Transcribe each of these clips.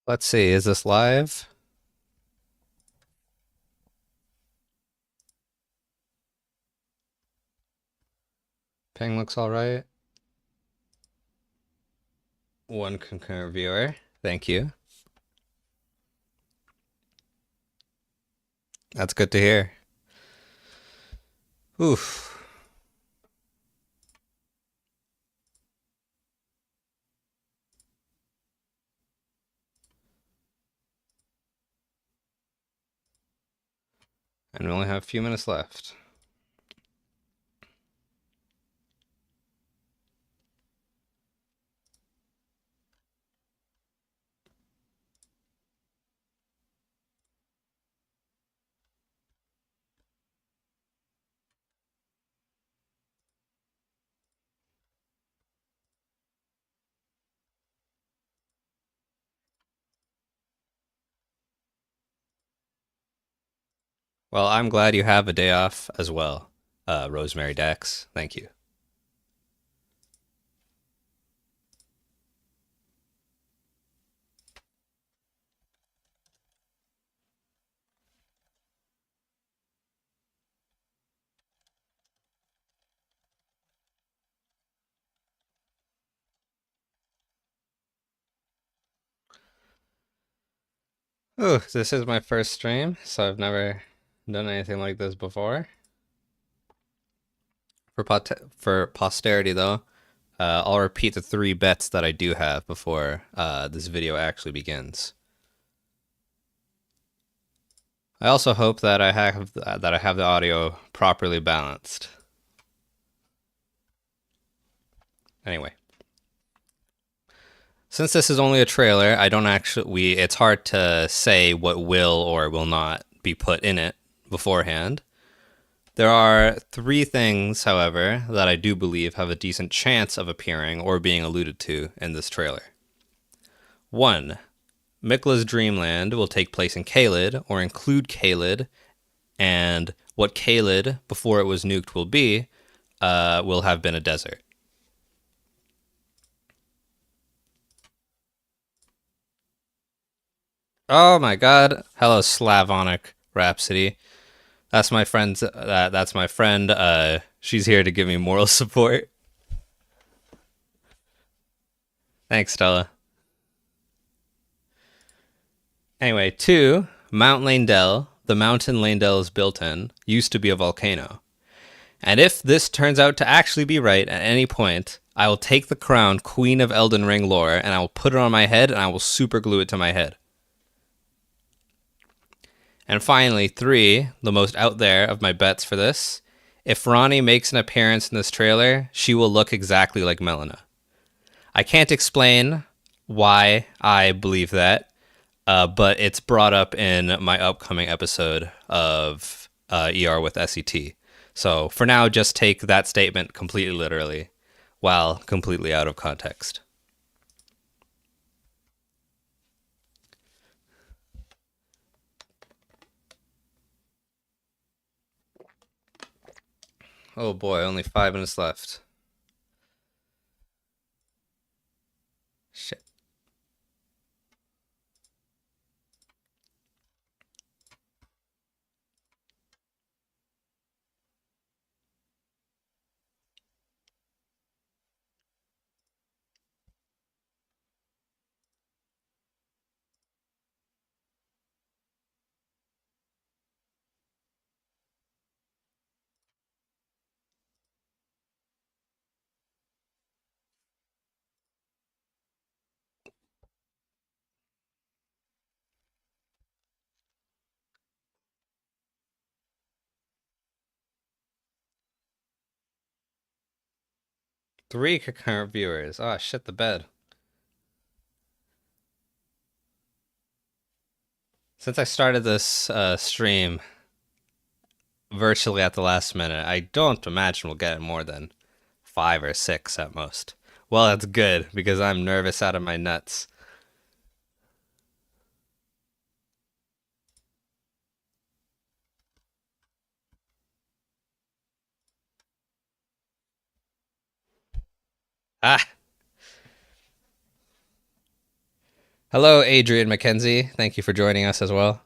Let's see, is this live? Ping looks all right. One concurrent viewer. Thank you. That's good to hear. Oof. And we only have a few minutes left. Well, I'm glad you have a day off as well, Rosemary Dax. Thank you. Ooh, this is my first stream, so I've never done anything like this before. For posterity, though, I'll repeat the three bets that I do have before this video actually begins. I also hope that I have the audio properly balanced. Anyway, since this is only a trailer, I don't actually it's hard to say what will or will not be put in it beforehand. There are three things, however, that I do believe have a decent chance of appearing or being alluded to in this trailer. One, Mikla's Dreamland will take place in Caelid or include Caelid, and what Caelid, before it was nuked, will have been a desert. Oh my god. Hello, Slavonic Rhapsody. That's my friend. That's my friend. She's here to give me moral support. Thanks, Stella. Anyway, two, Mount Landell, the mountain Landell is built in, used to be a volcano. And if this turns out to actually be right at any point, I will take the crown Queen of Elden Ring lore and I will put it on my head and I will super glue it to my head. And finally, three, the most out there of my bets for this. If Ronnie makes an appearance in this trailer, she will look exactly like Melina. I can't explain why I believe that, but it's brought up in my upcoming episode of ER with SET. So for now, just take that statement completely literally, while completely out of context. Oh boy, only 5 minutes left. Shit. Three concurrent viewers. Oh, shit the bed. Since I started this stream virtually at the last minute, I don't imagine we'll get more than 5 or 6 at most. Well, that's good because I'm nervous out of my nuts. Ah, Hello, Adrian McKenzie. Thank you for joining us as well.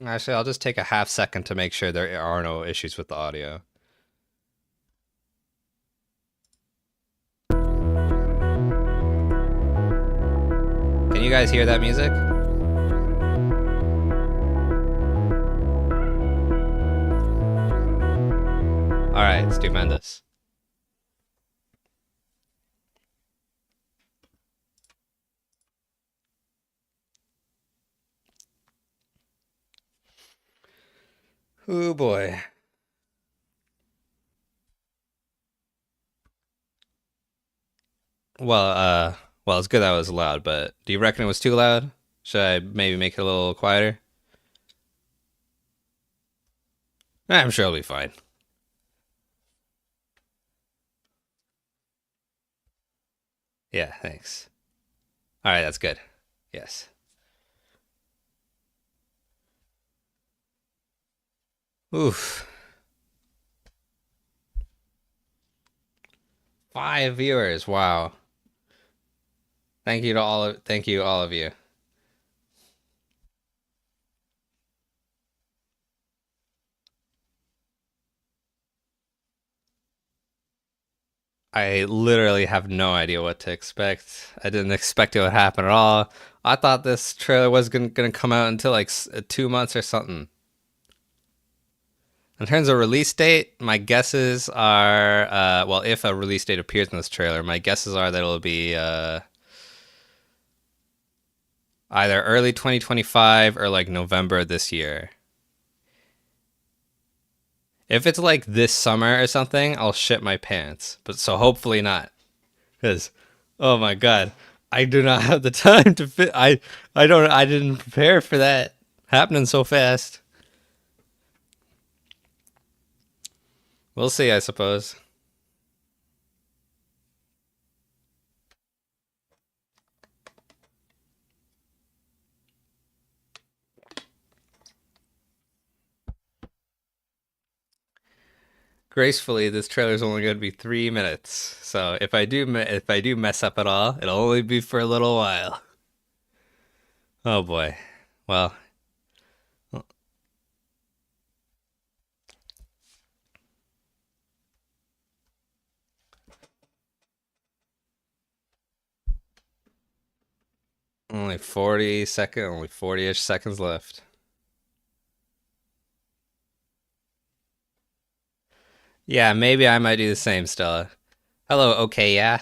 Actually, I'll just take a half second to make sure there are no issues with the audio. Can you guys hear that music? Alright, stupendous. Oh boy. Well, it's good that it was loud, but do you reckon it was too loud? Should I maybe make it a little quieter? I'm sure it'll be fine. Yeah, thanks. Alright, that's good. Yes. Oof. 5 viewers, wow. Thank you all of you. I literally have no idea what to expect. I didn't expect it would happen at all. I thought this trailer was gonna come out until like 2 months or something. In terms of release date, my guesses are well, if a release date appears in this trailer, my guesses are that it'll be either early 2025 or like November this year. If it's like this summer or something, I'll shit my pants. But so hopefully not. Because, oh my god, I do not have the time to fit. I didn't prepare for that happening so fast. We'll see, I suppose. Gracefully, this trailer is only going to be 3 minutes. So if I do mess up at all, it'll only be for a little while. Oh boy. Well, only 40-ish seconds left. Yeah, maybe I might do the same, Stella. Hello, okay, yeah.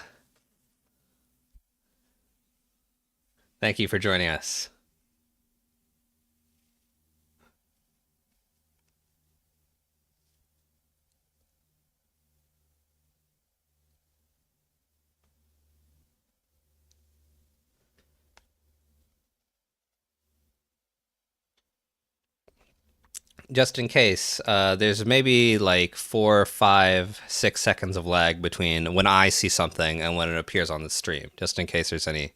Thank you for joining us. Just in case, there's maybe like 4, 5, 6 seconds of lag between when I see something and when it appears on the stream. Just in case there's any.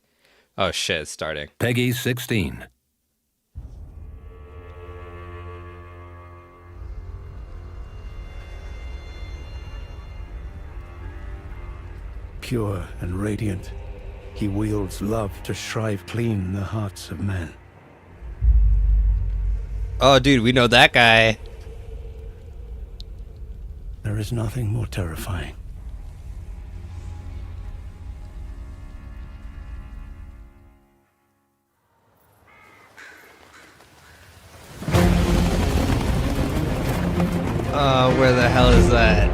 Oh shit, it's starting. Peggy 16. Pure and radiant, he wields love to shrive clean the hearts of men. Oh, dude, we know that guy. There is nothing more terrifying. Oh, where the hell is that?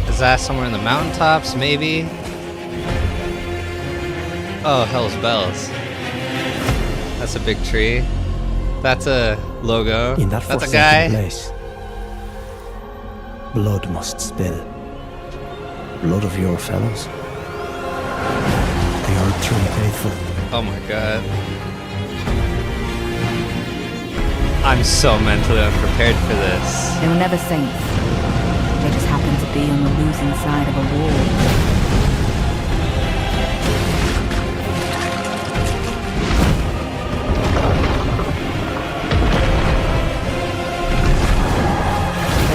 Is that somewhere in the mountaintops, maybe? Oh, hell's bells. That's a big tree. That's a logo. In that That's a guy. place, blood must spill. blood of your fellows. The Erdtree faithful. Oh my god. I'm so mentally unprepared for this. They were never saints. They just happened to be on the losing side of a war.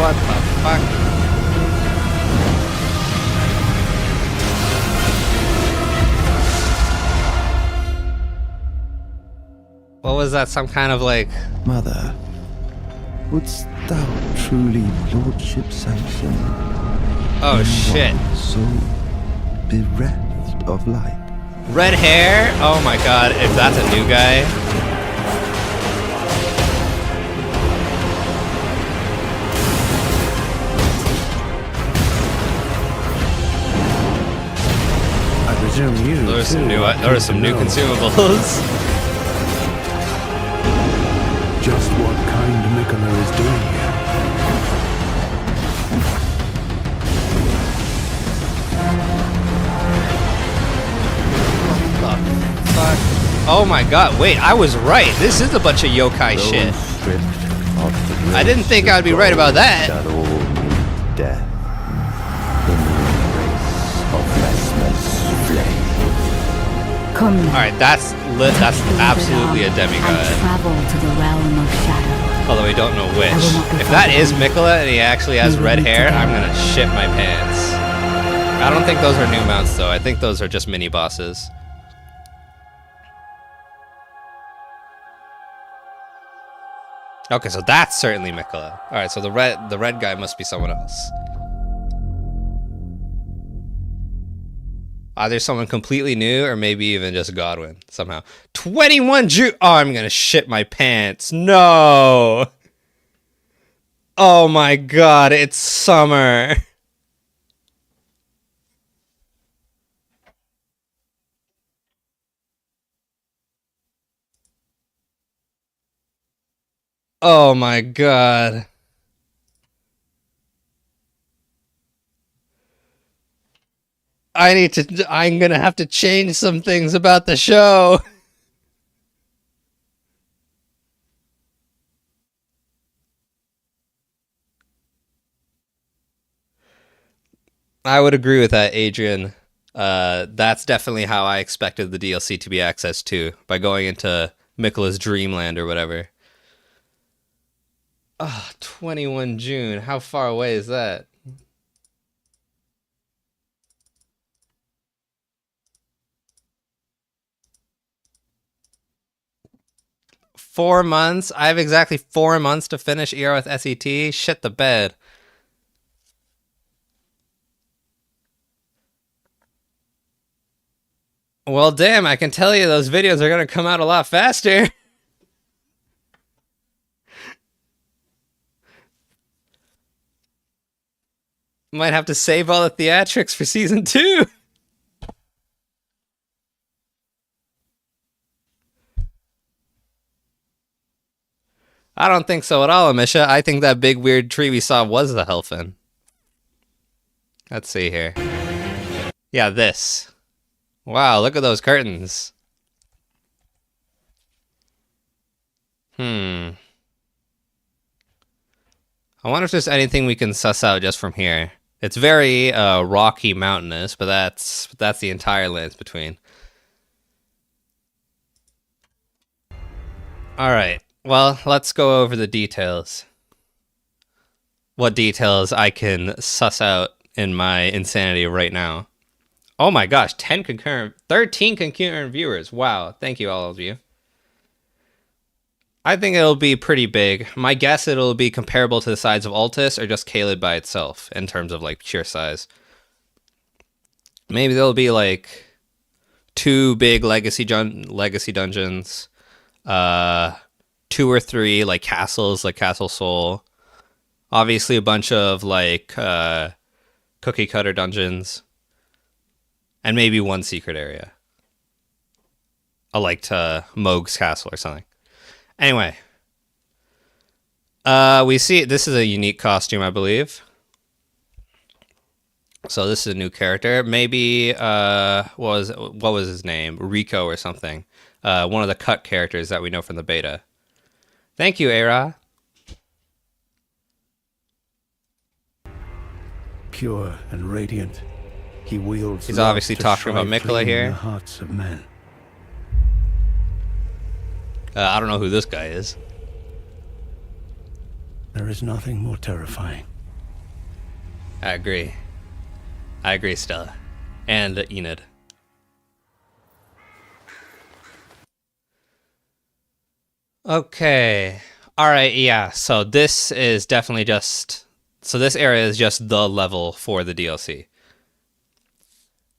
What the fuck? What was that? Some kind of like... Mother, wouldst thou truly lordship sanction Oh shit. so bereft of light? Red hair? Oh my god, if that's a new guy. I presume you. There too are some new consumables. Just what kind Mikola is doing here. Fuck. Oh my god, wait, I was right. This is a bunch of yokai shit. I didn't think I would be right about that. That all meet death in the embrace of Lesmer's flame. Come. Alright, that's absolutely a And demigod. travel to the realm of shadow. Although we don't know which. I will not be If that far is behind. Mikola and he actually has We will red meet hair, together. I'm gonna shit my pants. I don't think those are new mounts though. I think those are just mini bosses. Okay, so that's certainly Mikola. Alright, so the red guy must be someone else. Either someone completely new or maybe even just Godwin somehow. 21 June. Oh, I'm gonna shit my pants. No. Oh my god, it's summer. Oh my god. I'm gonna have to change some things about the show. I would agree with that, Adrian. That's definitely how I expected the DLC to be accessed to, by going into Mikola's Dreamland or whatever. Ah, 21 June. How far away is that? Four months? I have exactly 4 months to finish ER with SET? Shit the bed. Well, damn, I can tell you those videos are going to come out a lot faster. Might have to save all the theatrics for season 2. I don't think so at all, Amisha. I think that big weird tree we saw was the Helfin. Let's see here. Yeah, this. Wow, look at those curtains. I wonder if there's anything we can suss out just from here. It's very rocky, mountainous, but that's the entire length between. All right. Well, let's go over the details. What details I can suss out in my insanity right now. Oh my gosh, 13 concurrent viewers. Wow, thank you all of you. I think it'll be pretty big. My guess it'll be comparable to the size of Altus or just Caelid by itself in terms of like sheer size. Maybe there'll be like 2 big legacy dungeons, 2 or 3 like castles, like Castle Soul. Obviously a bunch of like cookie cutter dungeons. And maybe 1 secret area. Like to Moog's Castle or something. Anyway. We see this is a unique costume, I believe. So this is a new character. Maybe what was his name? Rico or something. One of the cut characters that we know from the beta. Thank you, Era. Pure and radiant, he wields He's love obviously to talking about shrive Mikola clean here. the hearts of men. I don't know who this guy is. There is nothing more terrifying. I agree. I agree, Stella. And Enid. Okay. Alright, yeah. So this is definitely just... So this area is just the level for the DLC.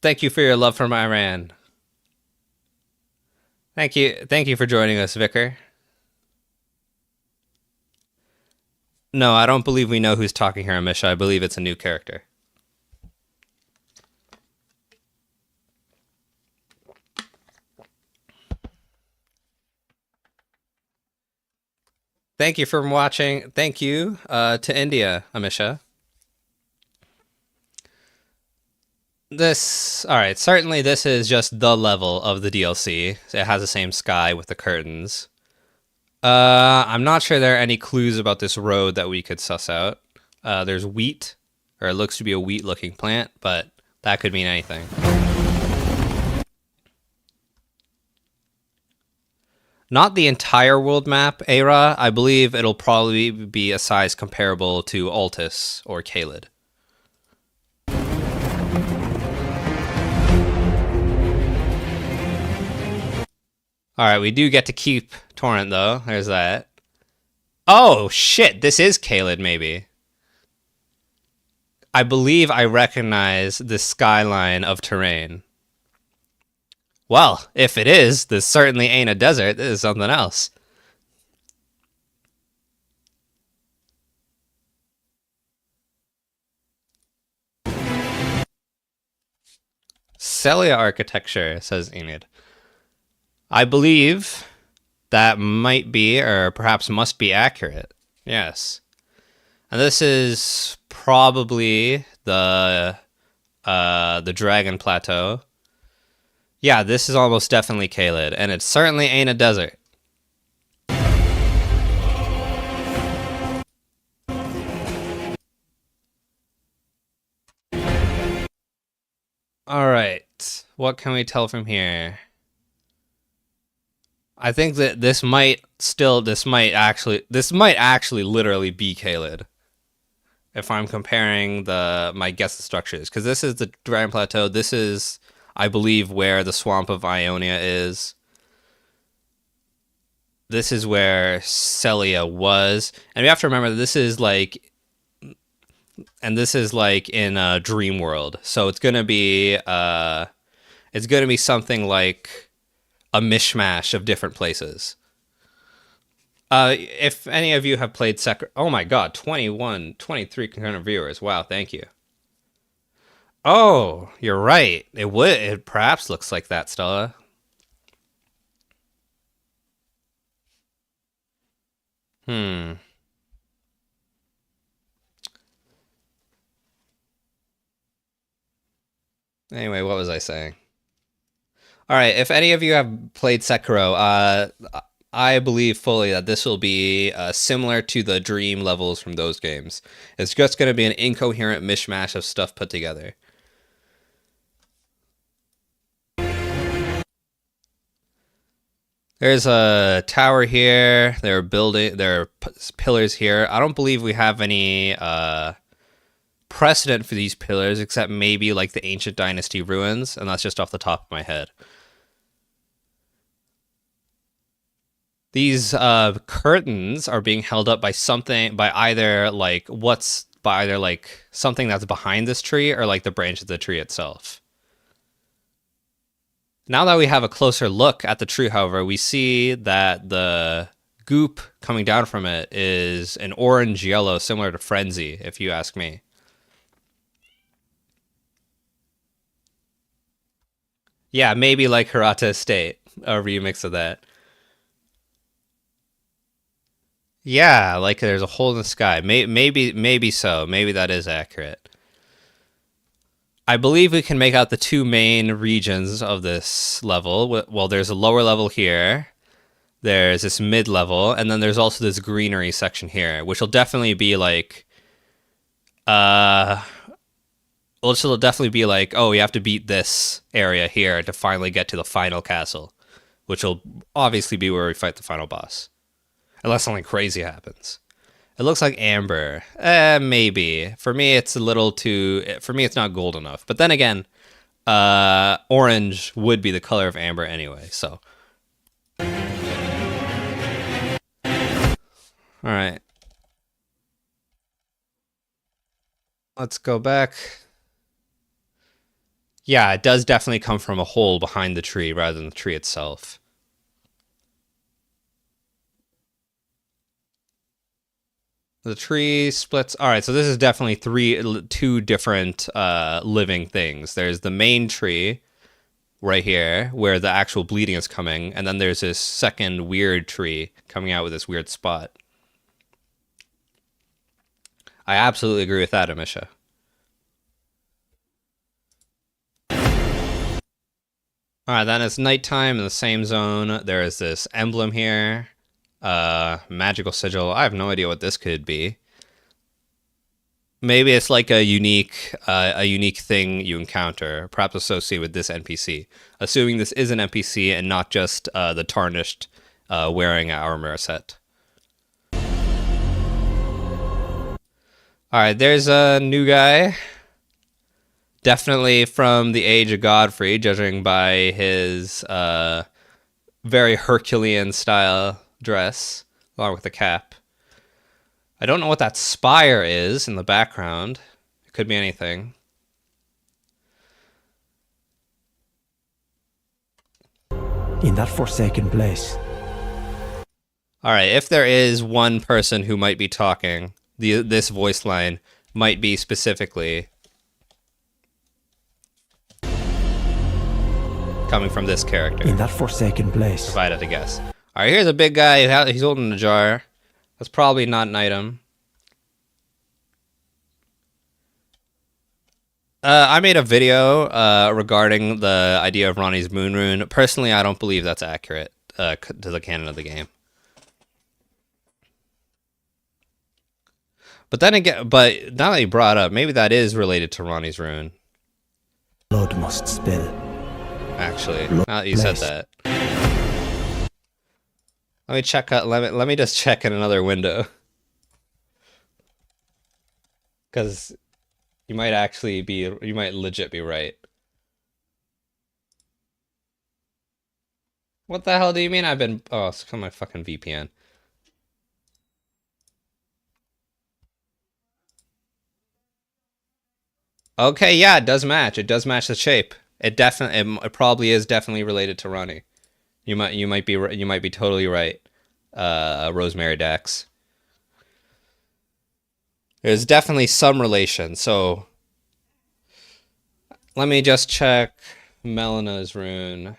Thank you for your love from Iran. Thank you for joining us, Vicar. No, I don't believe we know who's talking here, Amisha. I believe it's a new character. Thank you for watching. Thank you to India, Amisha. Alright, certainly this is just the level of the DLC. It has the same sky with the curtains. I'm not sure there are any clues about this road that we could suss out. There's wheat, or it looks to be a wheat-looking plant, but that could mean anything. Not the entire world map, Era. I believe it'll probably be a size comparable to Altus or Caelid. Alright, we do get to keep Torrent, though. There's that. Oh, shit! This is Caelid, maybe. I believe I recognize the skyline of terrain. Well, if it is, this certainly ain't a desert. This is something else. Celia architecture, says Enid. I believe that might be, or perhaps must be, accurate. Yes. And this is probably the Dragon Plateau. Yeah, this is almost definitely Caelid, and it certainly ain't a desert. Alright, what can we tell from here? I think that this might actually literally be Caelid. If I'm comparing my guess structures, because this is the Dragon Plateau, this is, I believe, where the Swamp of Ionia is. This is where Celia was, and we have to remember that this is like in a dream world, so it's gonna be something like a mishmash of different places. If any of you have played Sekiro... Oh my god, 23 concurrent viewers. Wow, thank you. Oh, you're right. It perhaps looks like that, Stella. Anyway, what was I saying? Alright, if any of you have played Sekiro, I believe fully that this will be similar to the dream levels from those games. It's just going to be an incoherent mishmash of stuff put together. There's a tower here. There are pillars here. I don't believe we have any precedent for these pillars, except maybe like the ancient dynasty ruins, and that's just off the top of my head. These curtains are being held up by something, by either something that's behind this tree or like the branch of the tree itself. Now that we have a closer look at the tree, however, we see that the goop coming down from it is an orange yellow, similar to Frenzy, if you ask me. Yeah, maybe like Hirata Estate, a remix of that. Yeah, like there's a hole in the sky. Maybe so. Maybe that is accurate. I believe we can make out the two main regions of this level. Well, there's a lower level here. There's this mid-level, and then there's also this greenery section here, which will definitely be like, which will definitely be like, oh, you have to beat this area here to finally get to the final castle, which will obviously be where we fight the final boss, unless something crazy happens. It looks like amber. Maybe. For me, it's a little too... For me, it's not gold enough. But then again, orange would be the color of amber anyway, so... Alright. Let's go back. Yeah, it does definitely come from a hole behind the tree rather than the tree itself. The tree splits. All right, so this is definitely two different living things. There's the main tree right here where the actual bleeding is coming, and then there's this second weird tree coming out with this weird spot. I absolutely agree with that, Amisha. Alright, then it's nighttime in the same zone. There is this emblem here. Magical sigil. I have no idea what this could be. Maybe it's like a unique thing you encounter, perhaps associated with this NPC. Assuming this is an NPC and not just the tarnished wearing an armor set. Alright, there's a new guy. Definitely from the age of Godfrey, judging by his very Herculean style dress, along with the cap. I don't know what that spire is in the background. It could be anything. In that forsaken place. Alright, if there is one person who might be talking, this voice line might be specifically coming from this character. In that forsaken place. If I had to guess. Alright, here's a big guy. He's holding a jar. That's probably not an item. I made a video regarding the idea of Ronnie's moon rune. Personally, I don't believe that's accurate to the canon of the game. But then again, but now that you brought up, maybe that is related to Ronnie's rune. Blood must spill. Actually, now that you said that. Let me check out, let me just check in another window. Cause you might legit be right. What the hell do you mean oh, it's on my fucking VPN. Okay, yeah, it does match. It does match the shape. It probably is definitely related to Ronnie. You might be totally right, Rosemary Dax. There's definitely some relation. So let me just check Melania's rune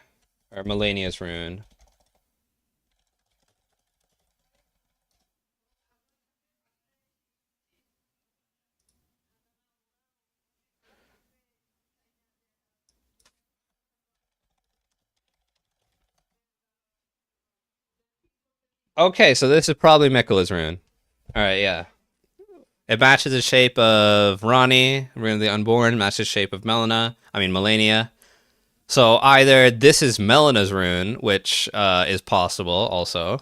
or Melania's rune. Okay, so this is probably Mikkela's rune. Alright, yeah. It matches the shape of Ronnie, Rune of the Unborn, matches the shape of Melania. So either this is Melina's rune, which is possible also,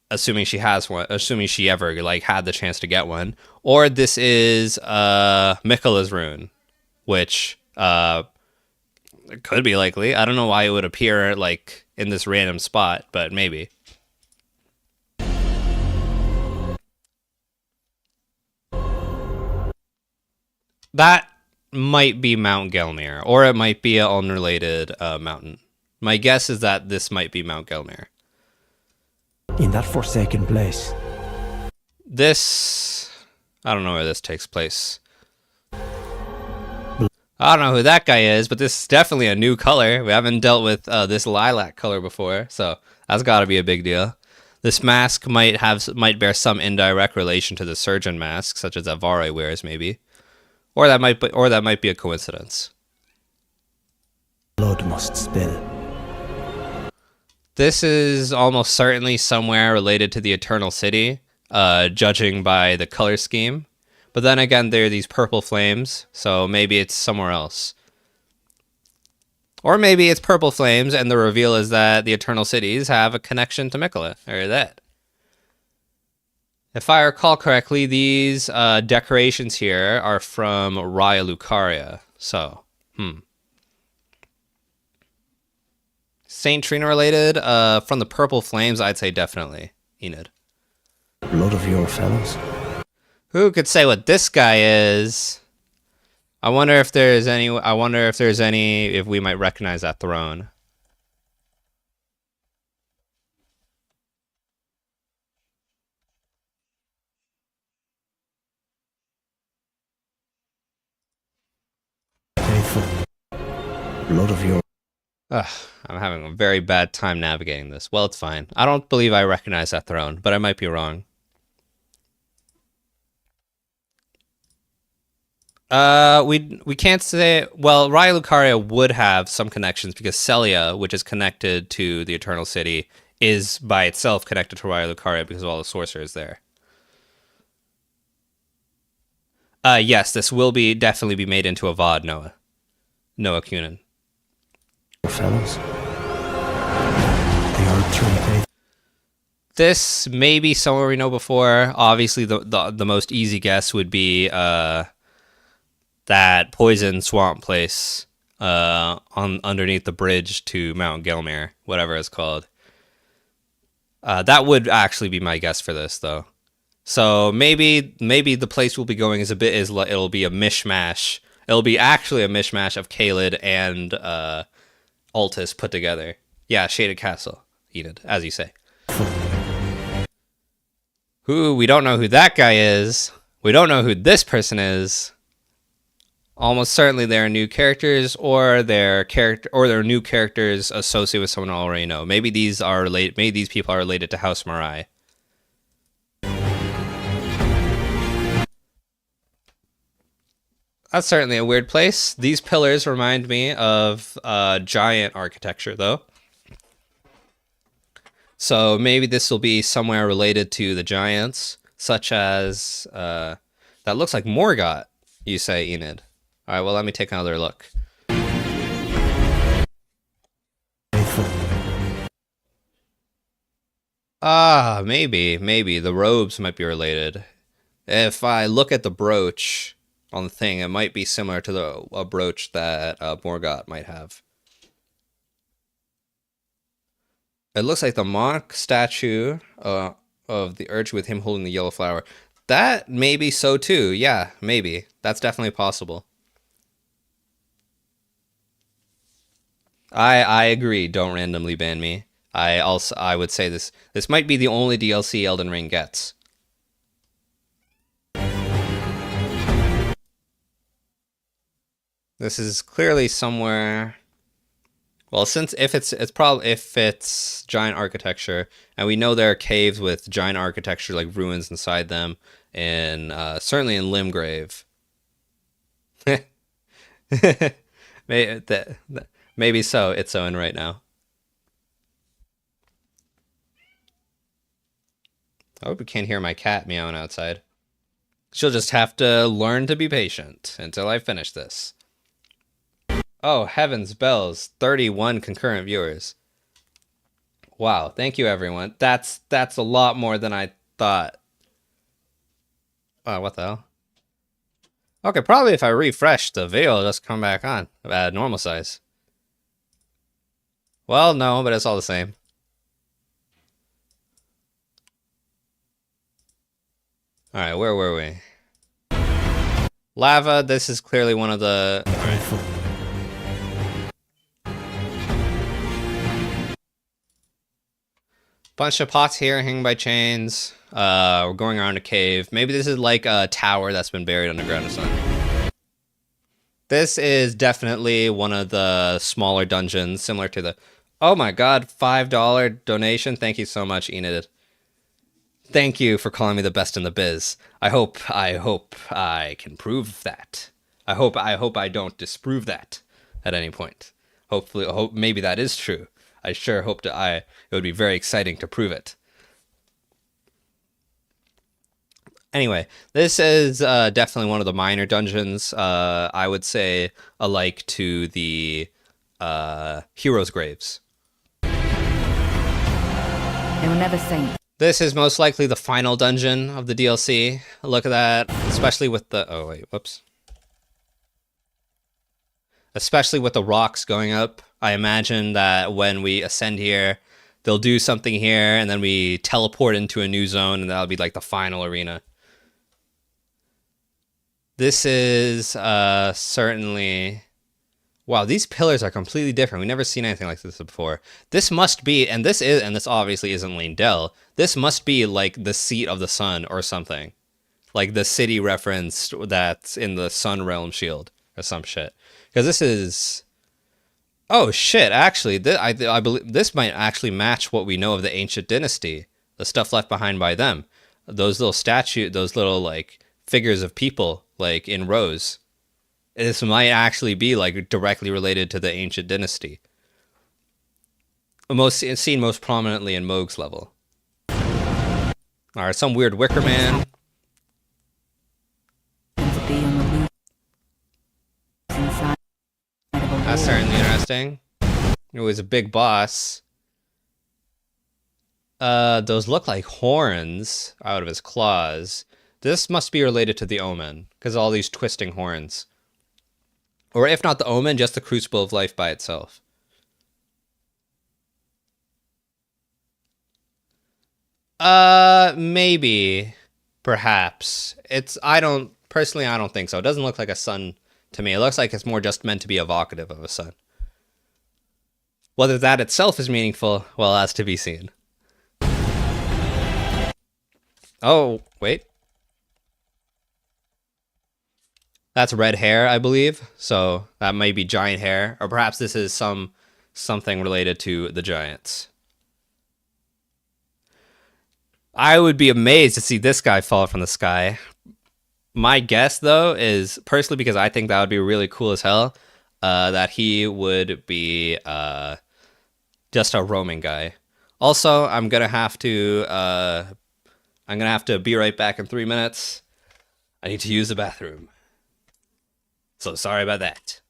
assuming she has one, assuming she ever had the chance to get one, or this is Mikkela's rune, which could be likely. I don't know why it would appear in this random spot, but maybe. That might be Mount Gelmir, or it might be an unrelated mountain. My guess is that this might be Mount Gelmir. In that forsaken place. This... I don't know where this takes place. I don't know who that guy is, but this is definitely a new color. We haven't dealt with this lilac color before, so that's got to be a big deal. This mask might bear some indirect relation to the surgeon mask, such as that Vare wears, maybe. Or that might be a coincidence. Blood must spill. This is almost certainly somewhere related to the Eternal City, judging by the color scheme. But then again, there are these purple flames, so maybe it's somewhere else. Or maybe it's purple flames, and the reveal is that the Eternal Cities have a connection to Mikola, or that. If I recall correctly, these decorations here are from Raya Lucaria. So, Saint Trina related, from the purple flames, I'd say definitely, Enid. Blood of your fellows? Who could say what this guy is? I wonder if if we might recognize that throne. Faithful. Blood of your... Ugh, I'm having a very bad time navigating this. Well, it's fine. I don't believe I recognize that throne, but I might be wrong. We can't say. Well, Raya Lucaria would have some connections because Celia, which is connected to the Eternal City, is by itself connected to Raya Lucaria because of all the sorcerers there. Yes, this will definitely be made into a VOD, Noah Cunin. Fellows. The Erdtree. This may be somewhere we know before. Obviously, the most easy guess would be that poison swamp place underneath the bridge to Mount Gelmir, whatever it's called. That would actually be my guess for this, though. So maybe the place we'll be going it'll be a mishmash. It'll be actually a mishmash of Caelid and Altus put together. Yeah, Shaded Castle, Enid, as you say. We don't know who that guy is. We don't know who this person is. Almost certainly they're new characters, or they're new characters associated with someone I already know. Maybe these are related. Maybe these people are related to House Marai. That's certainly a weird place. These pillars remind me of giant architecture, though. So maybe this will be somewhere related to the giants, such as that looks like Morgott, you say, Enid. All right, well, let me take another look. Maybe the robes might be related. If I look at the brooch on the thing, it might be similar to a brooch that Morgott might have. It looks like the monk statue of the Erdtree with him holding the yellow flower. That may be so too. Yeah, maybe. That's definitely possible. I agree. Don't randomly ban me. I would say this might be the only DLC Elden Ring gets. This is clearly somewhere. Well, since if it's giant architecture, and we know there are caves with giant architecture like ruins inside them, and certainly in Limgrave. Maybe so. It's so in right now. I hope you can't hear my cat meowing outside. She'll just have to learn to be patient until I finish this. Oh, heavens bells. 31 concurrent viewers. Wow, thank you everyone. That's a lot more than I thought. Oh, what the hell? Okay, probably if I refresh, the video will just come back on at normal size. Well, no, but it's all the same. Alright, where were we? Lava, this is clearly one of the... Bunch of pots here hanging by chains. We're going around a cave. Maybe this is like a tower that's been buried underground or something. This is definitely one of the smaller dungeons, similar to the... Oh my god, $5 donation. Thank you so much, Enid. Thank you for calling me the best in the biz. I hope I can prove that. I hope I don't disprove that at any point. Hopefully, hope maybe that is true. I sure hope to. It would be very exciting to prove it. Anyway, this is definitely one of the minor dungeons. I would say alike to the heroes' graves. They were never saints. This is most likely the final dungeon of the DLC. Look at that, especially with the whoops. Especially with the rocks going up. I imagine that when we ascend here, they'll do something here, and then we teleport into a new zone, and that'll be like the final arena. This is certainly... Wow, these pillars are completely different. We've never seen anything like this before. This must be, and this obviously isn't Lindell. This must be like the seat of the sun or something. Like the city referenced that's in the Sun Realm Shield or some shit. Because this is... Oh shit, actually, I believe this might actually match what we know of the ancient dynasty. The stuff left behind by them. Those little like figures of people like in rows. This might actually be like directly related to the ancient dynasty. Seen most prominently in Moog's level. Alright, some weird Wicker Man. To be on the losing side of a war. That's certainly interesting. It was a big boss. Those look like horns out of his claws. This must be related to the Omen, because all these twisting horns. Or if not the Omen, just the Crucible of Life by itself. Maybe. Perhaps. I don't think so. It doesn't look like a sun to me. It looks like it's more just meant to be evocative of a sun. Whether that itself is meaningful, well, that's to be seen. Oh, wait. That's red hair, I believe. So that might be giant hair. Or perhaps this is something related to the giants. I would be amazed to see this guy fall from the sky. My guess, though, is personally because I think that would be really cool as hell, that he would be just a roaming guy. Also, I'm gonna have to be right back in 3 minutes. I need to use the bathroom. So sorry about that.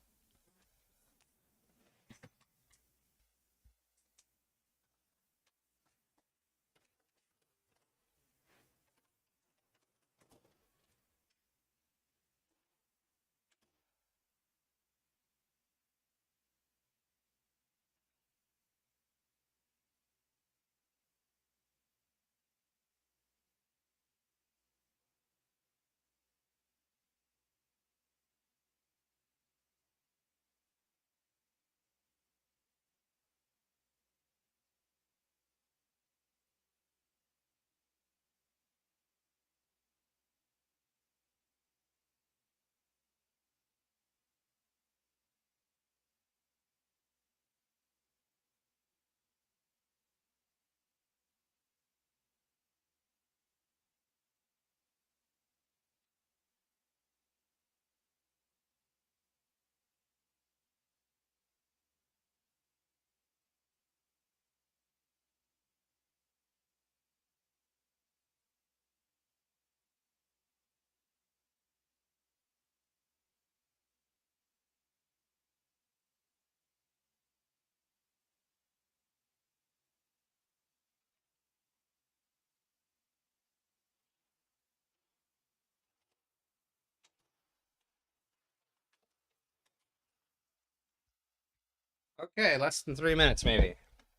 Okay, less than 3 minutes, maybe.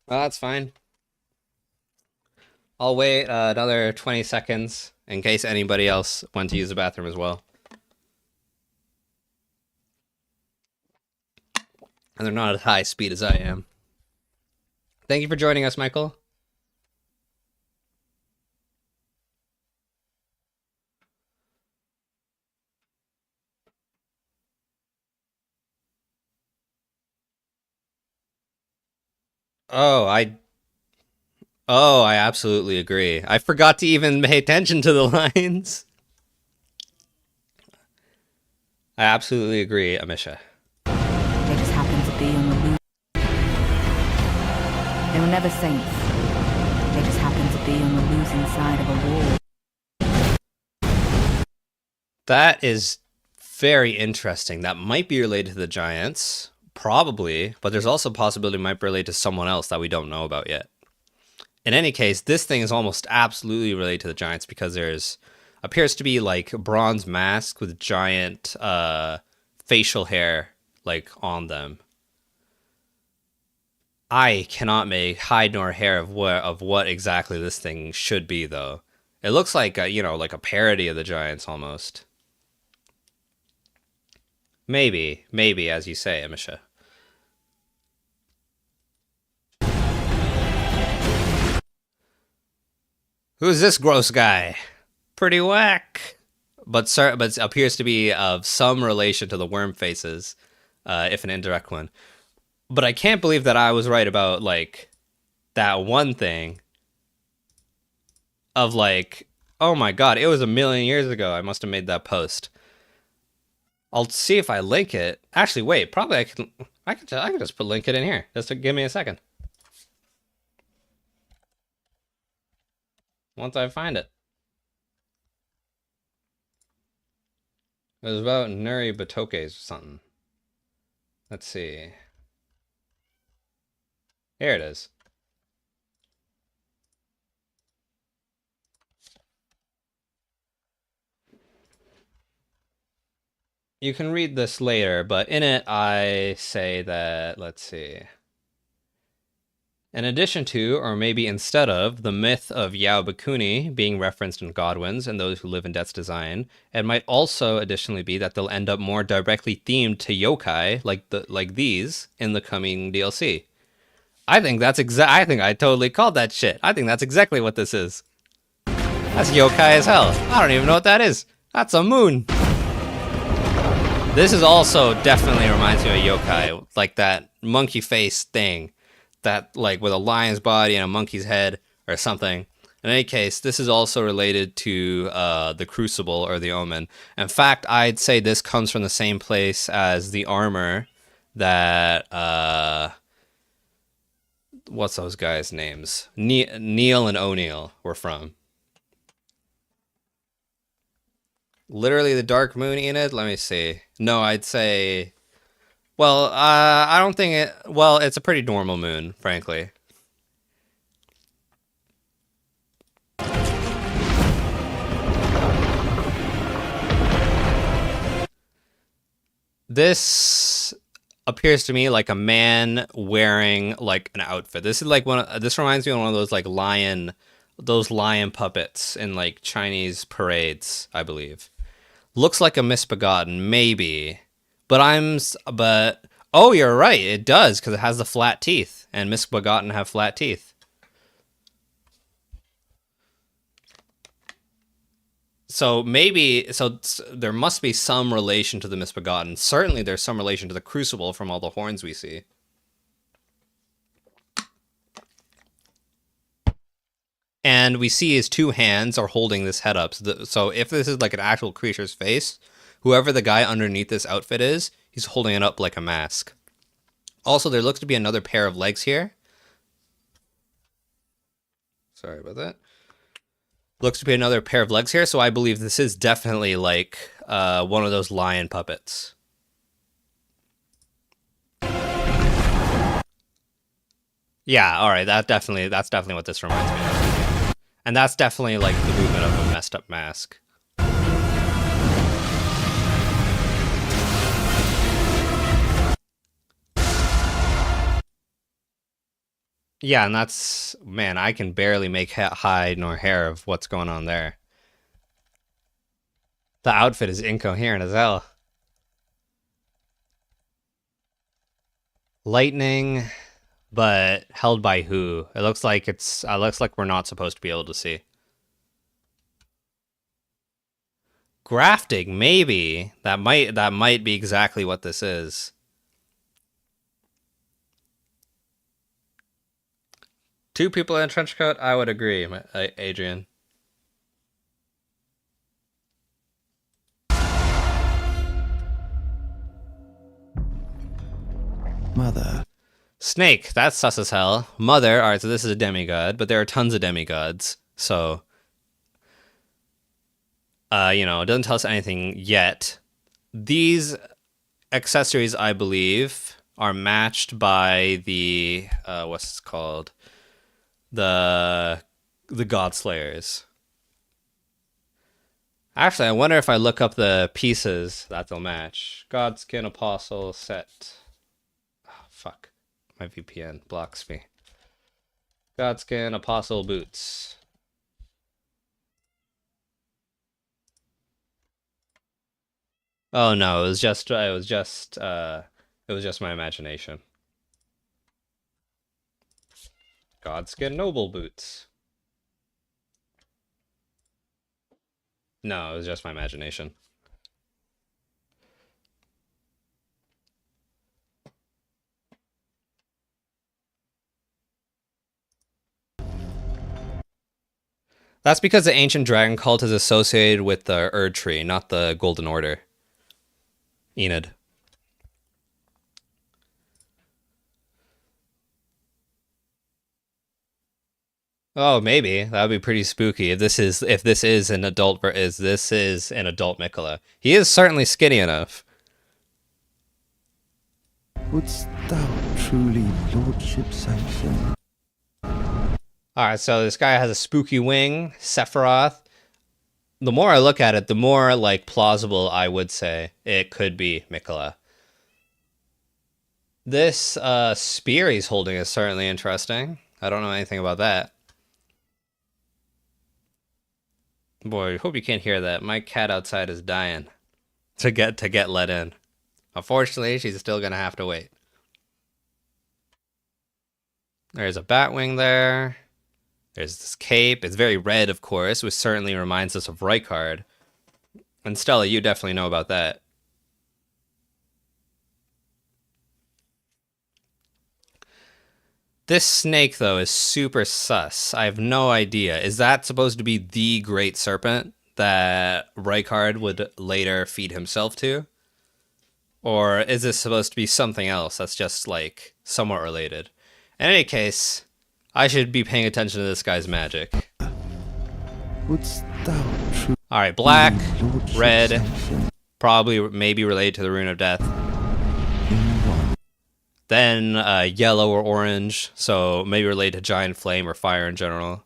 Well, that's fine. I'll wait another 20 seconds in case anybody else wants to use the bathroom as well. And they're not at high speed as I am. Thank you for joining us, Michael. Oh, I absolutely agree. I forgot to even pay attention to the lines. I absolutely agree, Amisha. They just happened to be on the loose. They were never saints. They just happened to be on the losing side of a war. That is very interesting. That might be related to the Giants, probably, but there's also a possibility it might be related to someone else that we don't know about yet. In any case, this thing is almost absolutely related to the Giants because there's appears to be like a bronze mask with giant facial hair like on them. I cannot make hide nor hair of what exactly this thing should be, though. It looks like like a parody of the Giants almost. Maybe, as you say, Amisha. Who's this gross guy? Pretty whack. But appears to be of some relation to the worm faces, if an indirect one. But I can't believe that I was right about, like, that one thing of, like, oh my god, it was 1,000,000 years ago I must have made that post. I'll see if I link it. Actually, wait, probably I can just link it in here. Just to give me a second. Once I find it. It was about Nuri Batokes or something. Let's see. Here it is. You can read this later, but in it I say that, let's see. In addition to, or maybe instead of, the myth of Yao Bakuni being referenced in Godwin's and Those Who Live in Death's Design, it might also additionally be that they'll end up more directly themed to yokai, like these, in the coming DLC. I think I totally called that shit. I think that's exactly what this is. That's yokai as hell. I don't even know what that is. That's a moon. This is also definitely reminds me of yokai, like that monkey face thing. That, like, with a lion's body and a monkey's head or something. In any case, this is also related to the Crucible or the Omen. In fact, I'd say this comes from the same place as the armor that, what's those guys' names? Neil and O'Neill were from. Literally the Dark Moon in it? Let me see. No, I'd say... Well, I don't think it... Well, it's a pretty normal moon, frankly. This appears to me like a man wearing, like, an outfit. This is like this reminds me of one of those, like, lion puppets in, like, Chinese parades, I believe. Looks like a misbegotten, maybe. But oh, you're right. It does, because it has the flat teeth, and misbegotten have flat teeth. So there must be some relation to the misbegotten. Certainly, there's some relation to the Crucible from all the horns we see. And we see his two hands are holding this head up. So if this is like an actual creature's face, whoever the guy underneath this outfit is, he's holding it up like a mask. Also, there looks to be another pair of legs here. Sorry about that. Looks to be another pair of legs here, so I believe this is definitely like one of those lion puppets. Yeah, all right, that's definitely what this reminds me of. And that's definitely like the movement of a messed up mask. Yeah, and that's, man, I can barely make hide nor hair of what's going on there. The outfit is incoherent as hell. Lightning, but held by who? It looks like we're not supposed to be able to see. Grafting, maybe. That might be exactly what this is. Two people in a trench coat? I would agree, Adrian. mother. Snake, that's sus as hell. Mother, alright, so this is a demigod, but there are tons of demigods, so... you know, it doesn't tell us anything yet. These accessories, I believe, are matched by the, what's it called? The God Slayers. Actually, I wonder if I look up the pieces that they'll match. Godskin Apostle set. Oh, fuck. My VPN blocks me. Godskin Apostle boots. Oh no, it was just my imagination. Godskin Noble boots. No, it was just my imagination. That's because the ancient dragon cult is associated with the Erdtree, not the Golden Order. Enid. Oh, maybe that would be pretty spooky if this is an adult Mikola. He is certainly skinny enough. Wouldst thou truly lordship sanction? All right, so this guy has a spooky wing, Sephiroth. The more I look at it, the more like plausible I would say it could be Mikola. This spear he's holding is certainly interesting. I don't know anything about that. Boy, I hope you can't hear that. My cat outside is dying to get let in. Unfortunately, she's still gonna have to wait. There's a Batwing there. There's this cape. It's very red, of course, which certainly reminds us of Rykard. And Stella, you definitely know about that. This snake, though, is super sus. I have no idea. Is that supposed to be the Great Serpent that Rykard would later feed himself to? Or is this supposed to be something else that's just, like, somewhat related? In any case, I should be paying attention to this guy's magic. Wouldst thou Alright, black, lordship red, sanction? probably maybe related to the Rune of Death. In one. Then yellow or orange, so maybe related to Giant Flame or fire in general.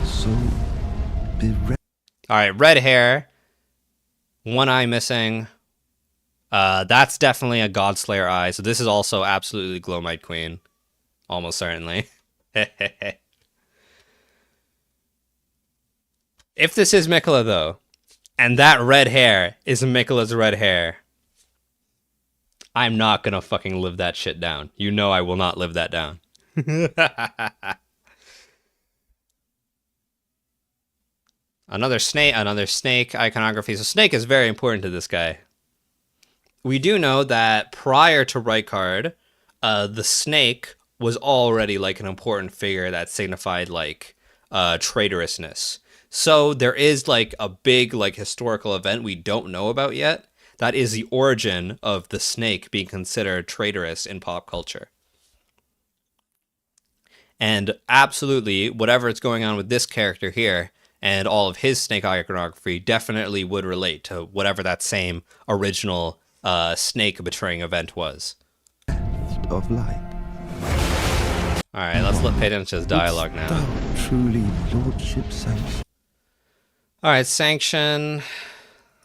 So bereft. Alright, red hair. One eye missing. That's definitely a Godslayer eye, so this is also absolutely Glowmite Queen. Almost certainly. If this is Mikola, though, and that red hair is Mikola's red hair, I'm not gonna fucking live that shit down. You know I will not live that down. Another snake iconography. So snake is very important to this guy. We do know that prior to Rykard, the snake was already like an important figure that signified like traitorousness. So there is like a big like historical event we don't know about yet. That is the origin of the snake being considered traitorous in pop culture. And absolutely, whatever is going on with this character here and all of his snake iconography definitely would relate to whatever that same original snake betraying event was. Of light. Alright, let's pay attention to his dialogue now. Thou truly lordship sanction. Alright, sanction.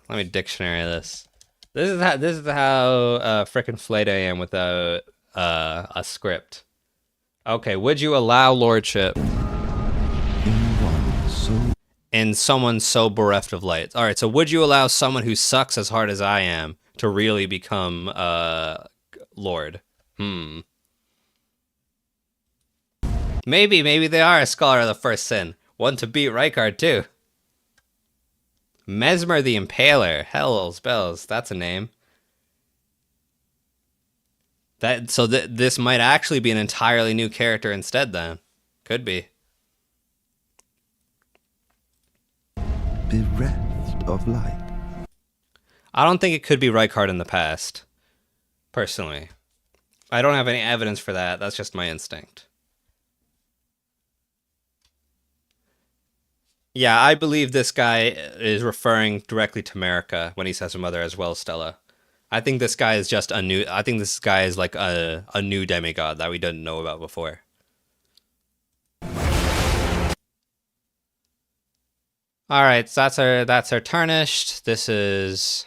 Let me dictionary this. This is how frickin' flayed I am without a script. Okay, would you allow lordship in someone so bereft of light? Alright, so would you allow someone who sucks as hard as I am to really become Lord? Maybe they are a scholar of the first sin. One to beat Rykard, too. Mesmer the Impaler. Hell's bells. That's a name. This might actually be an entirely new character instead, then. Could be. Bereft of light. I don't think it could be Rykard in the past. personally. I don't have any evidence for that. That's just my instinct. Yeah, I believe this guy is referring directly to America when he says her mother as well, Stella. I think this guy is just a new. I think this guy is like a new demigod that we didn't know about before. All right, so that's our tarnished. This is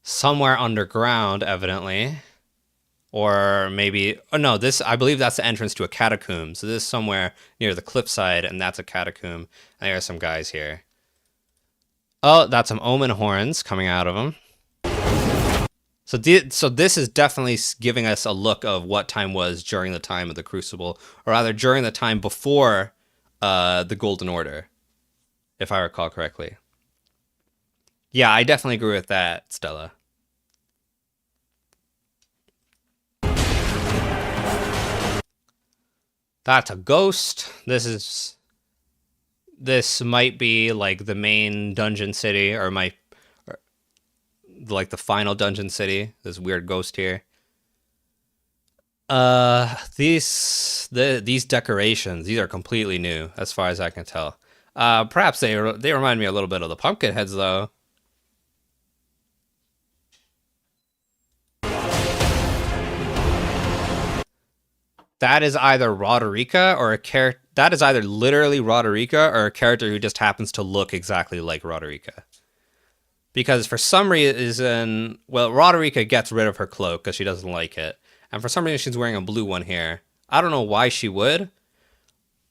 somewhere underground, evidently, or maybe. Oh no, this I believe that's the entrance to a catacomb. So this is somewhere near the cliffside, and that's a catacomb. And there are some guys here. Oh, that's some omen horns coming out of them. So this is definitely giving us a look of what time was during the time of the Crucible, or rather during the time before the Golden Order, if I recall correctly. Yeah, I definitely agree with that, Stella. That's a ghost. This might be like the main dungeon city, or like the final dungeon city. This weird ghost here. These decorations, these are completely new as far as I can tell. Perhaps they remind me a little bit of the pumpkin heads though. That is either Roderica or a character. That is either literally Roderica or a character who just happens to look exactly like Roderica. Because for some reason, well, Roderica gets rid of her cloak because she doesn't like it. And for some reason, she's wearing a blue one here. I don't know why she would.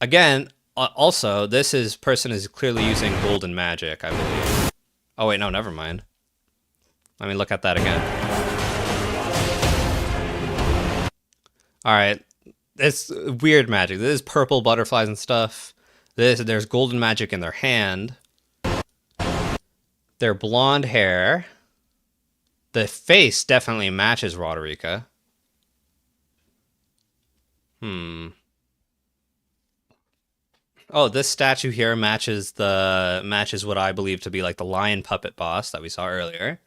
Again, also, this person is clearly using golden magic, I believe. Oh, wait, no, never mind. Let me look at that again. Alright. It's weird magic. This is purple butterflies and stuff. There's golden magic in their hand. Their blonde hair. The face definitely matches Roderica. Oh, this statue here matches what I believe to be like the lion puppet boss that we saw earlier.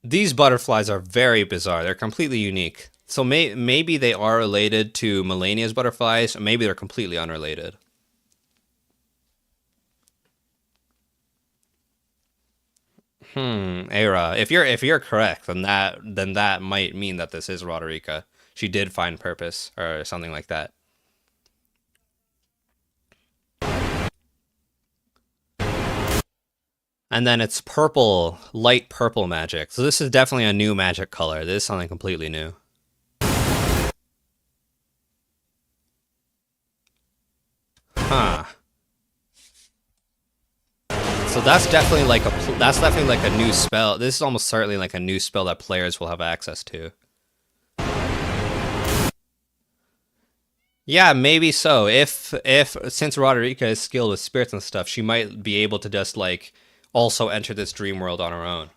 These butterflies are very bizarre. They're completely unique. So maybe they are related to Melania's butterflies, or maybe they're completely unrelated. Era. If you're correct, then that might mean that this is Roderica. She did find purpose or something like that. And then it's purple, light purple magic. So this is definitely a new magic color. This is something completely new. Huh. So that's definitely like a new spell. This is almost certainly like a new spell that players will have access to. Yeah, maybe so. If since Roderica is skilled with spirits and stuff, she might be able to just like also enter this dream world on her own.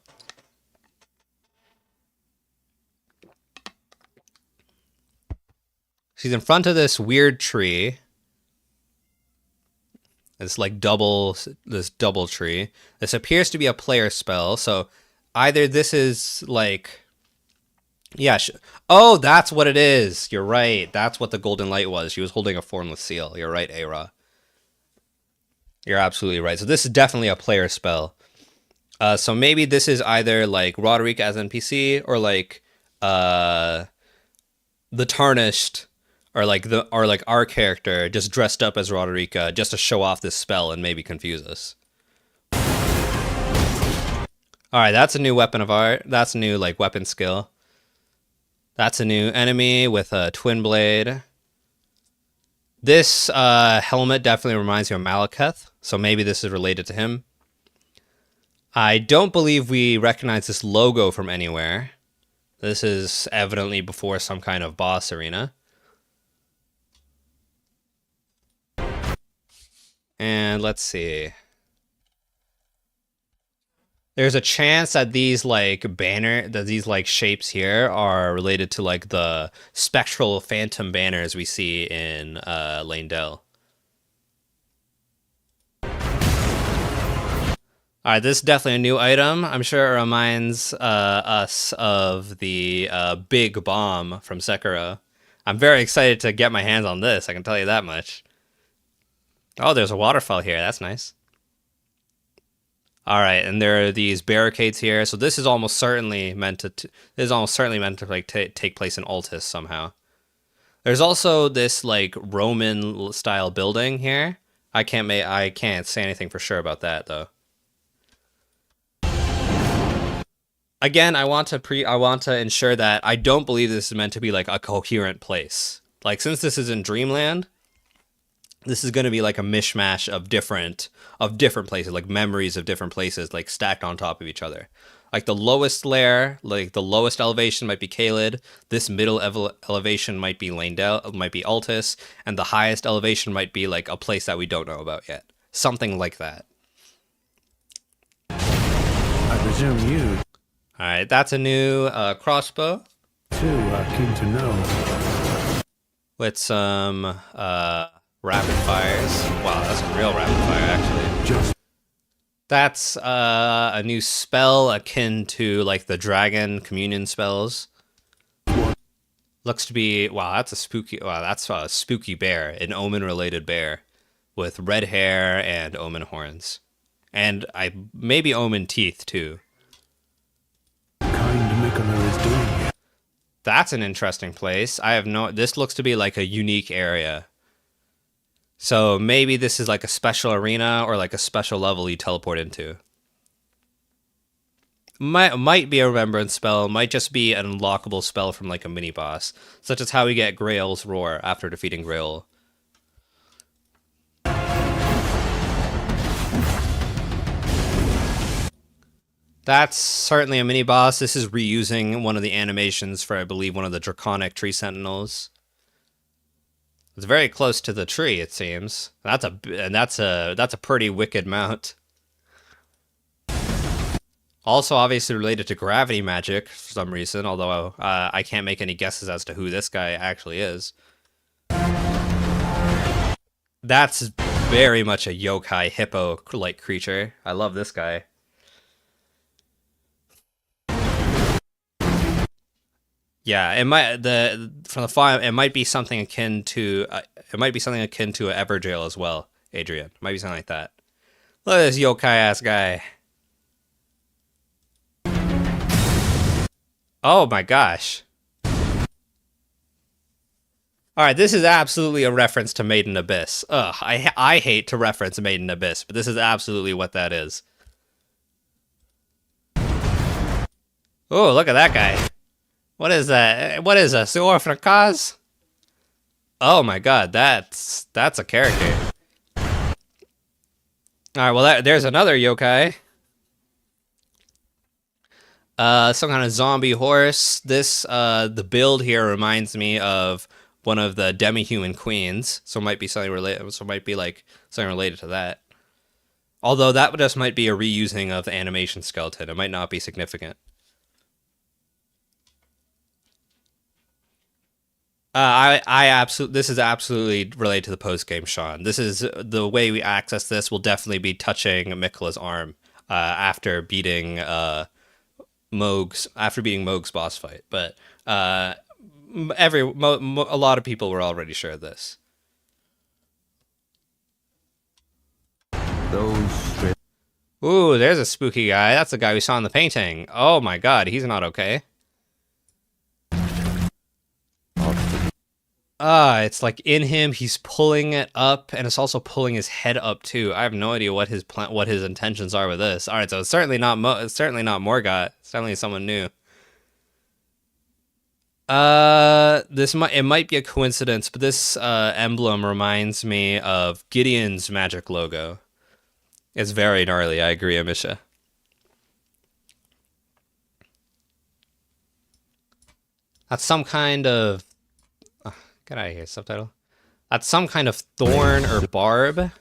She's in front of this weird tree. It's like this double tree. This appears to be a player spell, so either this is like, yeah. Oh, that's what it is. You're right. That's what the golden light was. She was holding a formless seal. You're right, Ara. You're absolutely right. So this is definitely a player spell. So maybe this is either like Roderica as NPC or like the Tarnished. Or like our character just dressed up as Roderica just to show off this spell and maybe confuse us. Alright, that's a new weapon of art. That's a new like weapon skill. That's a new enemy with a twin blade. This helmet definitely reminds me of Malekith, so maybe this is related to him. I don't believe we recognize this logo from anywhere. This is evidently before some kind of boss arena. And let's see. There's a chance that these like shapes here are related to like the spectral phantom banners we see in Lane Dell. All right, this is definitely a new item. I'm sure it reminds us of the big bomb from Sekiro. I'm very excited to get my hands on this, I can tell you that much. Oh, there's a waterfall here. That's nice. All right, and there are these barricades here. So this is almost certainly meant to like take place in Altus somehow. There's also this like Roman style building here. I can't say anything for sure about that though. Again, I want to ensure that I don't believe this is meant to be like a coherent place. Like since this is in Dreamland, this is going to be like a mishmash of different places, like memories of different places, like stacked on top of each other. Like the lowest layer, like the lowest elevation might be Caelid. This middle elevation might be Leyndell, might be Altus, and the highest elevation might be like a place that we don't know about yet. Something like that. I presume you, All right, that's a new crossbow too, are keen to know. with some rapid fires. Wow, that's a real rapid fire actually. Just That's a new spell akin to like the dragon communion spells. Looks to be that's a spooky bear, an omen related bear with red hair and omen horns. And maybe omen teeth too. kind Mykola is doing here. That's an interesting place. This looks to be like a unique area. So maybe this is like a special arena or like a special level you teleport into. Might be a remembrance spell, might just be an unlockable spell from like a mini boss, such as how we get Grail's Roar after defeating Grail. That's certainly a mini boss. This is reusing one of the animations for, I believe, one of the Draconic Tree Sentinels. It's very close to the tree, it seems. That's a pretty wicked mount. Also, obviously related to gravity magic for some reason, although I can't make any guesses as to who this guy actually is. That's very much a yokai hippo-like creature. I love this guy. Yeah, it might be something akin to an Everjail as well, Adrian. It might be something like that. Look at this yokai ass guy. Oh my gosh. Alright, this is absolutely a reference to Maiden Abyss. Ugh, I hate to reference Maiden Abyss, but this is absolutely what that is. Oh, look at that guy. What is that? What is this? The Orphan of Kaz? Oh my god, that's a character. Alright, well there's another yokai. Some kind of zombie horse. The build here reminds me of one of the demi-human queens, so it might be something related. So it might be like something related to that. Although that just might be a reusing of the animation skeleton. It might not be significant. This is absolutely related to the post game, Sean. This is the way we access this. Will definitely be touching Mikola's arm after beating Moog's boss fight, but a lot of people were already sure of this. Ooh, there's a spooky guy. That's the guy we saw in the painting. Oh my god, he's not okay. It's like in him, he's pulling it up, and it's also pulling his head up too. I have no idea what his intentions are with this. All right, so it's certainly not Morgoth. It's definitely someone new. It might be a coincidence, but this emblem reminds me of Gideon's magic logo. It's very gnarly. I agree, Amisha. That's some kind of... Get out of here, subtitle. That's some kind of thorn or barb.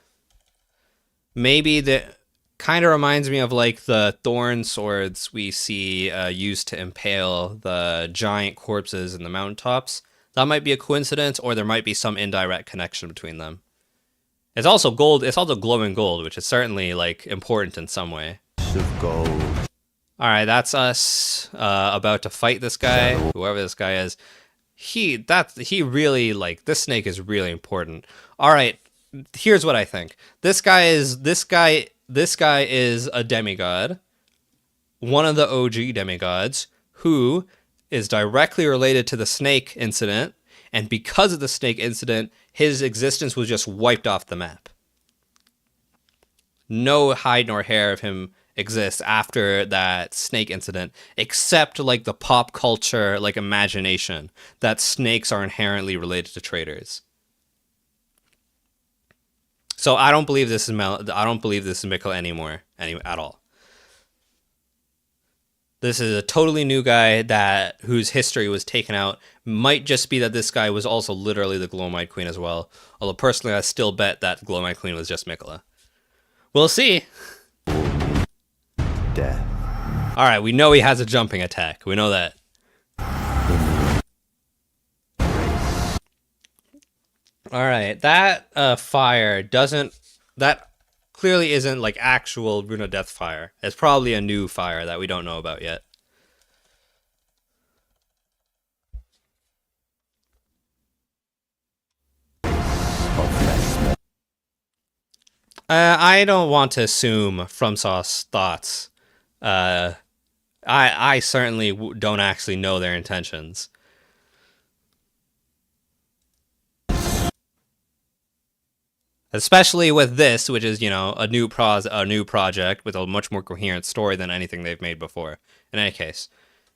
Maybe that kind of reminds me of like the thorn swords we see used to impale the giant corpses in the mountaintops. That might be a coincidence, or there might be some indirect connection between them. It's also gold. It's also glowing gold, which is certainly like important in some way. flesh of gold. All right, that's us about to fight this guy, whoever this guy is. He really, like, this snake is really important. All right, here's what I think. This guy is a demigod, one of the OG demigods, who is directly related to the snake incident, and because of the snake incident, his existence was just wiped off the map. No hide nor hair of him exists after that snake incident, except like the pop culture like imagination that snakes are inherently related to traitors. So I don't believe this is Mikkel anymore, at all. This is a totally new guy whose history was taken out. Might just be that this guy was also literally the Glowmite Queen as well. Although personally, I still bet that Glowmite Queen was just Mikkel. We'll see. Death. All right, we know he has a jumping attack. We know that. All right, that fire doesn't. That clearly isn't like actual Rune of Death fire. It's probably a new fire that we don't know about yet. I don't want to assume FromSoft's thoughts. I certainly don't actually know their intentions. Especially with this, which is, you know, a new project with a much more coherent story than anything they've made before. In any case,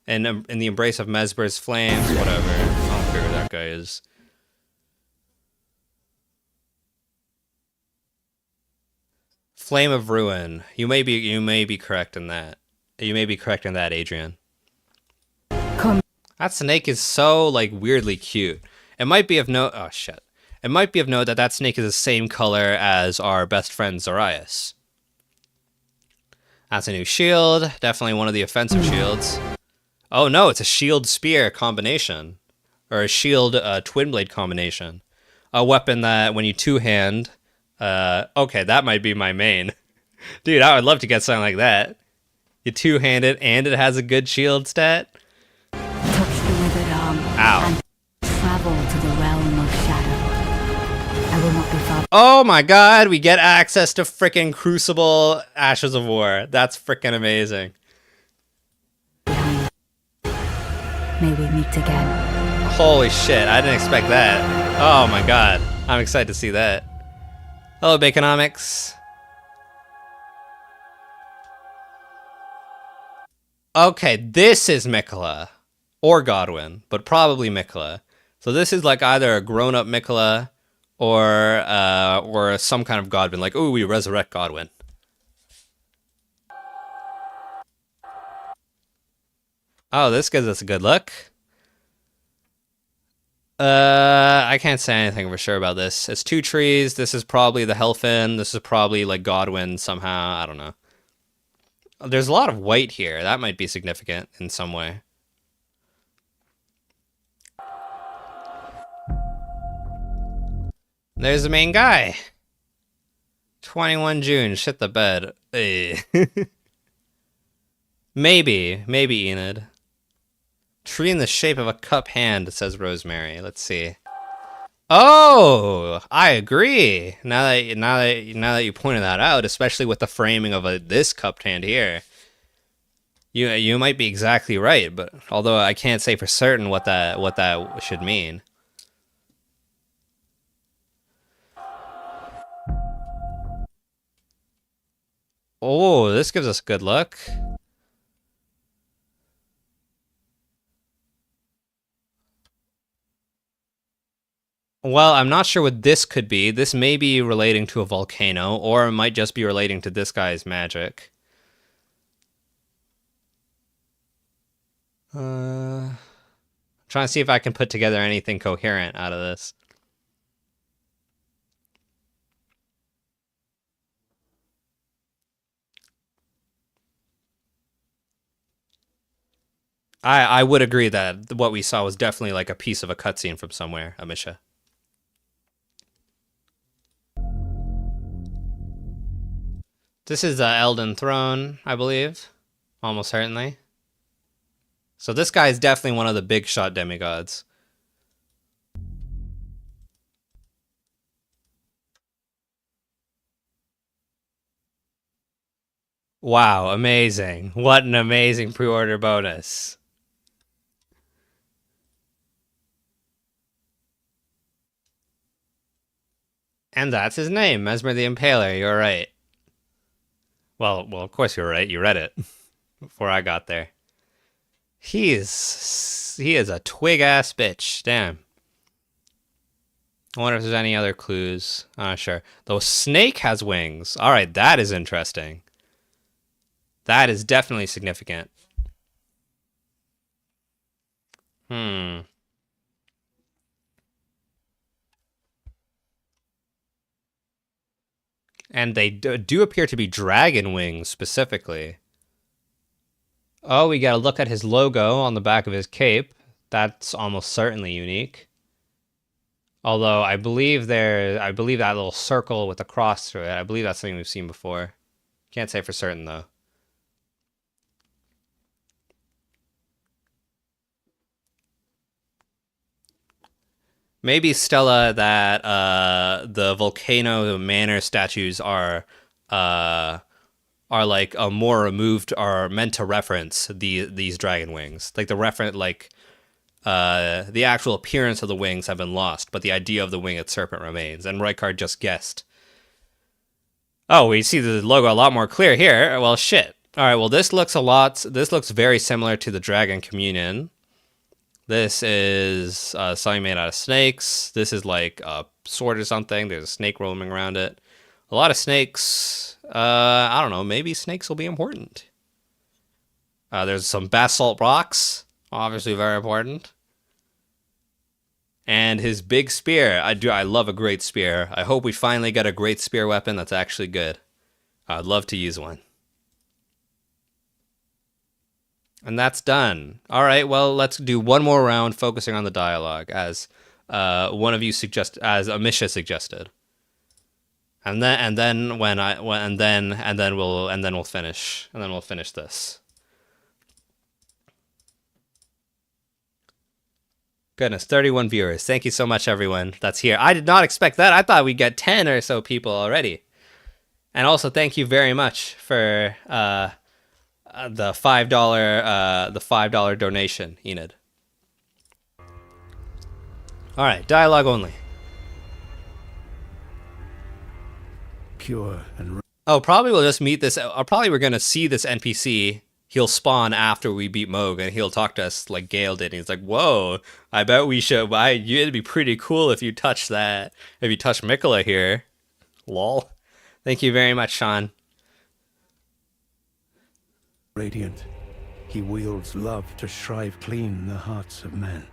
and in the embrace of Mesber's flames, whatever. I don't care who that guy is. Flame of Ruin. You may be correct in that. You may be correct in that, Adrian. Come. That snake is so like weirdly cute. It might be of note. Oh shit. It might be of note that snake is the same color as our best friend Zarias. That's a new shield. Definitely one of the offensive shields. Oh no, it's a shield spear combination, or a shield twin blade combination. A weapon that when you two-hand. Okay, that might be my main. Dude, I would love to get something like that. You two-handed and it has a good shield stat. Touch the withered arm. Ow. And travel to the realm of shadow. I will not be far Oh my god, we get access to frickin' Crucible Ashes of War. That's frickin' amazing. behind. May we meet again. Holy shit, I didn't expect that. Oh my god, I'm excited to see that. Hello, Baconomics. Okay, this is Mikkel. Or Godwin, but probably Mikkel. So this is like either a grown-up Mikkel or some kind of Godwin. Like, ooh, we resurrect Godwin. Oh, this gives us a good look. I can't say anything for sure about this. It's two trees. This is probably the Helfin. This is probably like Godwin somehow. I don't know. There's a lot of white here. That might be significant in some way. There's the main guy. 21 June. Shit the bed. Maybe Enid. Tree in the shape of a cup hand, says Rosemary. Let's see. Oh, I agree. Now that you pointed that out, especially with the framing of this cupped hand here, you might be exactly right. But although I can't say for certain what that should mean. Oh, this gives us a good look. Well, I'm not sure what this could be. This may be relating to a volcano, or it might just be relating to this guy's magic. Trying to see if I can put together anything coherent out of this. I would agree that what we saw was definitely like a piece of a cutscene from somewhere, Amisha. This is the Elden Throne, I believe. Almost certainly. So this guy is definitely one of the big shot demigods. Wow, amazing. What an amazing pre-order bonus. And that's his name, Mesmer the Impaler. You're right. Well, of course you're right. You read it before I got there. He is a twig ass bitch. Damn. I wonder if there's any other clues. Sure. The snake has wings. All right, that is interesting. That is definitely significant. Hmm. And they do appear to be dragon wings specifically. Oh, we gotta look at his logo on the back of his cape. That's almost certainly unique. Although I believe that little circle with the cross through it, I believe that's something we've seen before. Can't say for certain though. Maybe Stella that the volcano manor statues are like a more removed, are meant to reference these dragon wings. Like the actual appearance of the wings have been lost, but the idea of the winged serpent remains. And Rykard just guessed. Oh, we see the logo a lot more clear here. Well, shit. All right. Well, this looks very similar to the Dragon Communion. This is something made out of snakes. This is like a sword or something. There's a snake roaming around it. A lot of snakes. I don't know. Maybe snakes will be important. There's some basalt rocks. Obviously very important. And his big spear. I love a great spear. I hope we finally get a great spear weapon that's actually good. I'd love to use one. And that's done. All right, well, let's do one more round focusing on the dialogue, as one of you as Amisha suggested. And then we'll finish this. Goodness, 31 viewers. Thank you so much, everyone that's here. I did not expect that. I thought we'd get 10 or so people already. And also, thank you very much for the $5 donation, Enid. All right, dialogue only. Pure and Oh, probably we'll just meet this. Probably we're gonna see this NPC. He'll spawn after we beat Moog, and he'll talk to us like Gale did. And he's like, "Whoa, I bet we should. It'd be pretty cool if you touched that. If you touched Mikola here." Lol. Thank you very much, Sean. radiant, he wields love to shrive clean the hearts of men.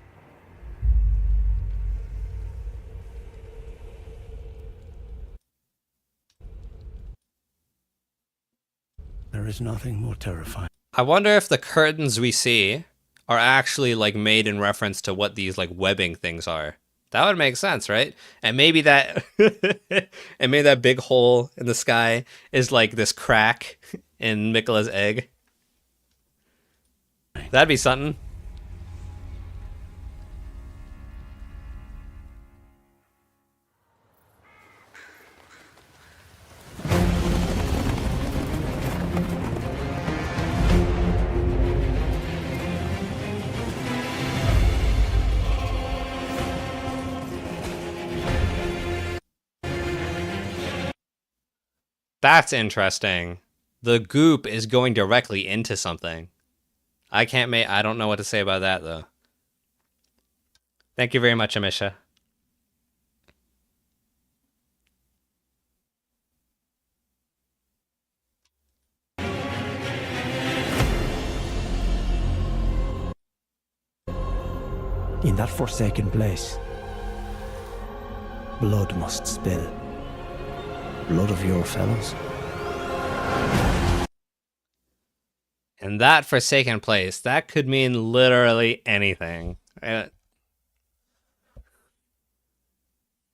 There is nothing more terrifying. I wonder if the curtains we see are actually like made in reference to what these like webbing things are. That would make sense, right? And maybe that and maybe that big hole in the sky is like this crack in Mikola's egg. That'd be something. That's interesting. The goop is going directly into something. I don't know what to say about that though. Thank you very much, Amisha. In that forsaken place, blood must spill. Blood of your fellows. In that forsaken place, that could mean literally anything.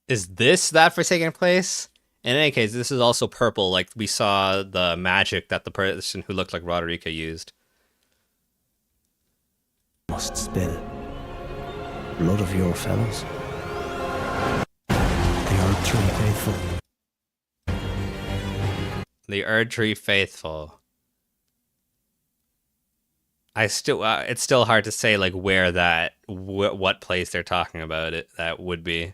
Is this that forsaken place? In any case, this is also purple, like we saw the magic that the person who looked like Roderica used. Must spill. Blood of your fellows. The Erdtree faithful. The Erdtree faithful. I still, it's still hard to say like where that, what place they're talking about it that would be.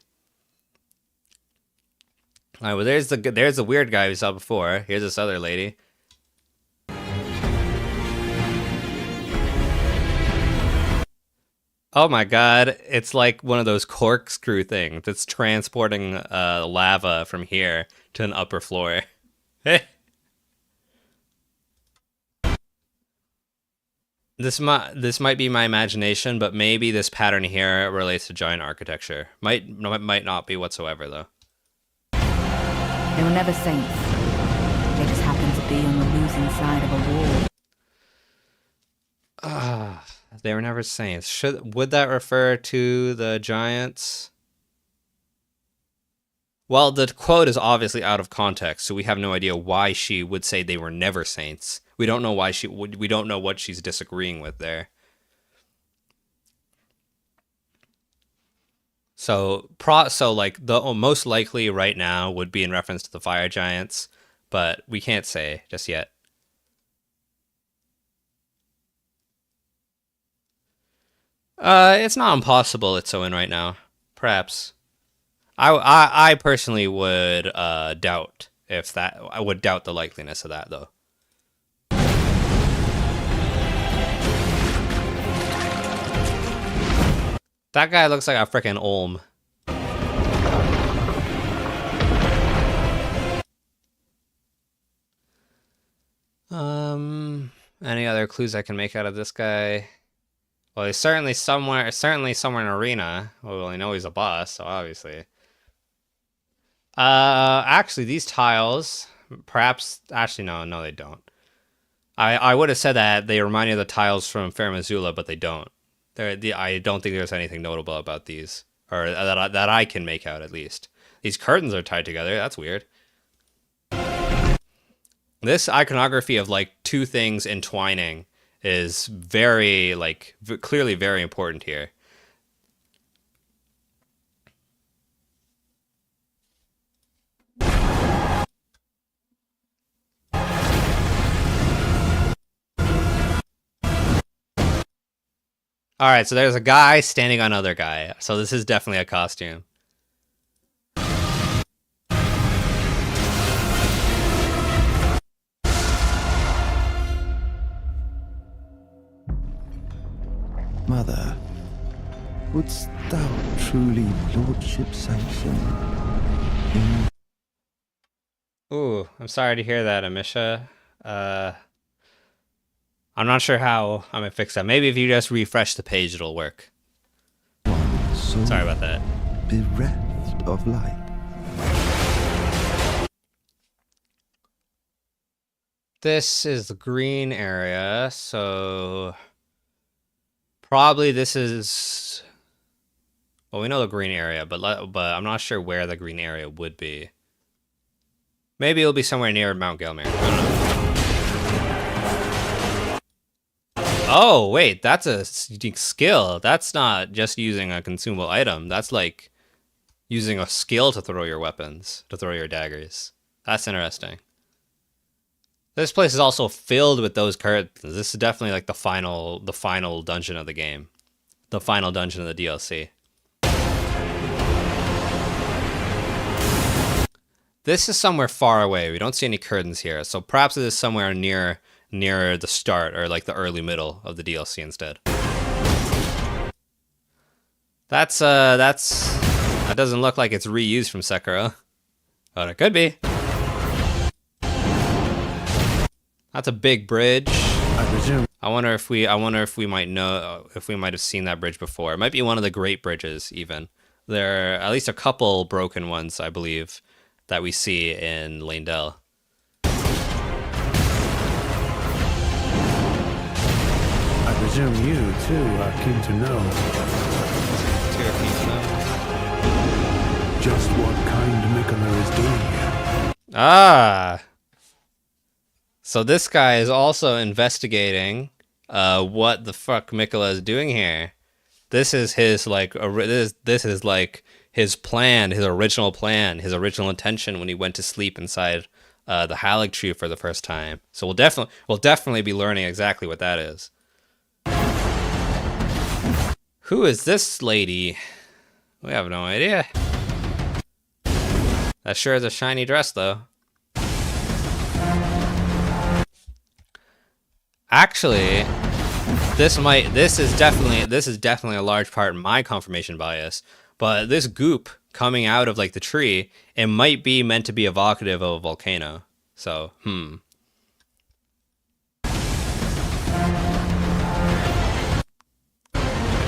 All right, well, there's the weird guy we saw before. Here's this other lady. Oh my god, it's like one of those corkscrew things that's transporting lava from here to an upper floor. This might be my imagination, but maybe this pattern here relates to giant architecture. Might not be whatsoever though. They were never saints. They just happened to be on the losing side of a war. They were never saints. Would that refer to the giants? Well, the quote is obviously out of context, so we have no idea why she would say they were never saints. We don't know why we don't know what she's disagreeing with there. So like the most likely right now would be in reference to the fire giants, but we can't say just yet. It's not impossible it's so in right now. Perhaps. I personally would doubt if that. I would doubt the likeliness of that though. That guy looks like a frickin' Olm. Any other clues I can make out of this guy? Well, he's certainly somewhere in an arena. Well, I know he's a boss, so obviously. Actually, these tiles, perhaps, actually, no, they don't. I would have said that they remind me of the tiles from Fair Missoula, but they don't. I don't think there's anything notable about these, or that I can make out at least. These curtains are tied together. That's weird. This iconography of like two things entwining is very clearly very important here. All right, so there's a guy standing on another guy. So this is definitely a costume. Mother, wouldst thou truly lordship sanction in... Ooh, I'm sorry to hear that, Amisha. I'm not sure how I'm gonna fix that. Maybe if you just refresh the page, it'll work. So Sorry about that. bereft of light. This is the green area, so probably this is. Well, we know the green area, but I'm not sure where the green area would be. Maybe it'll be somewhere near Mount Gelmir. I don't know. Oh, wait, that's a skill. That's not just using a consumable item. That's like using a skill to throw your weapons, to throw your daggers. That's interesting. This place is also filled with those curtains. This is definitely like the final dungeon of the game. The final dungeon of the DLC. This is somewhere far away. We don't see any curtains here. So perhaps it is somewhere near the start or like the early middle of the DLC instead. That doesn't look like it's reused from Sekiro, but it could be. That's a big bridge. I presume. I wonder if we might know if we might have seen that bridge before. It might be one of the great bridges even. There are at least a couple broken ones, I believe, that we see in Leyndell. I presume you, too, are keen to know just what kind Miquella is doing here. Ah. So this guy is also investigating what the fuck Mikola is doing here. This is his like this is like his plan, his original plan, his original intention when he went to sleep inside the Halig tree for the first time. So we'll definitely be learning exactly what that is. Who is this lady? We have no idea. That sure is a shiny dress though. Actually, this is definitely a large part of my confirmation bias, but this goop coming out of like the tree, it might be meant to be evocative of a volcano. So, It's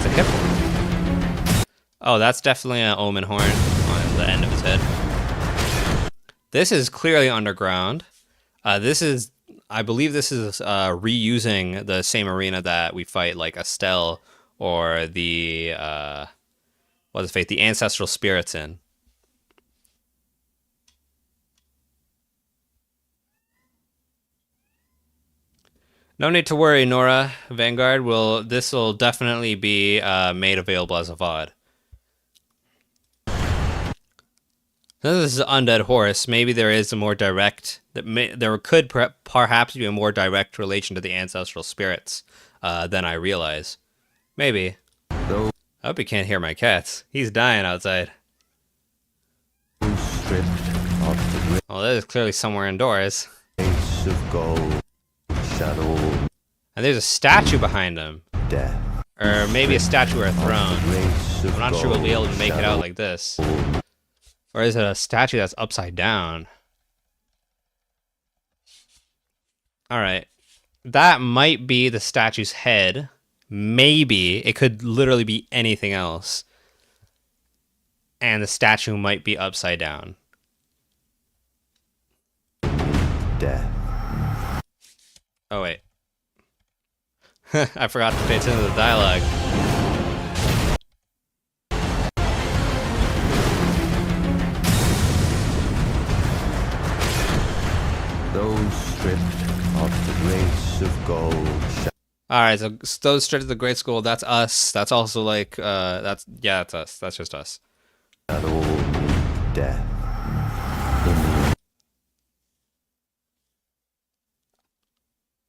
a hippo. Oh, that's definitely an omen horn on the end of his head. This is clearly underground. I believe this is reusing the same arena that we fight like Estelle or the what is fate? The ancestral spirits in. No need to worry, Nora. Vanguard this will definitely be made available as a VOD. This is an undead horse. Maybe there is a more direct. There could perhaps be a more direct relation to the ancestral spirits than I realize. Maybe. I hope you can't hear my cats. He's dying outside. Oh, that is clearly somewhere indoors. Of gold, shadow, And there's a statue behind him. death. Or maybe a statue or a throne. Race of I'm not sure we'll be able to gold, make it out shadow. like this. Or is it a statue that's upside down? Alright. That might be the statue's head. Maybe. It could literally be anything else. And the statue might be upside down. Death. Oh, wait. I forgot to pay attention to the dialogue. Those stripped of the race of gold, Alright, so those straight to the grade school, that's us. That's also like, that's us. That's just us. shadow, death.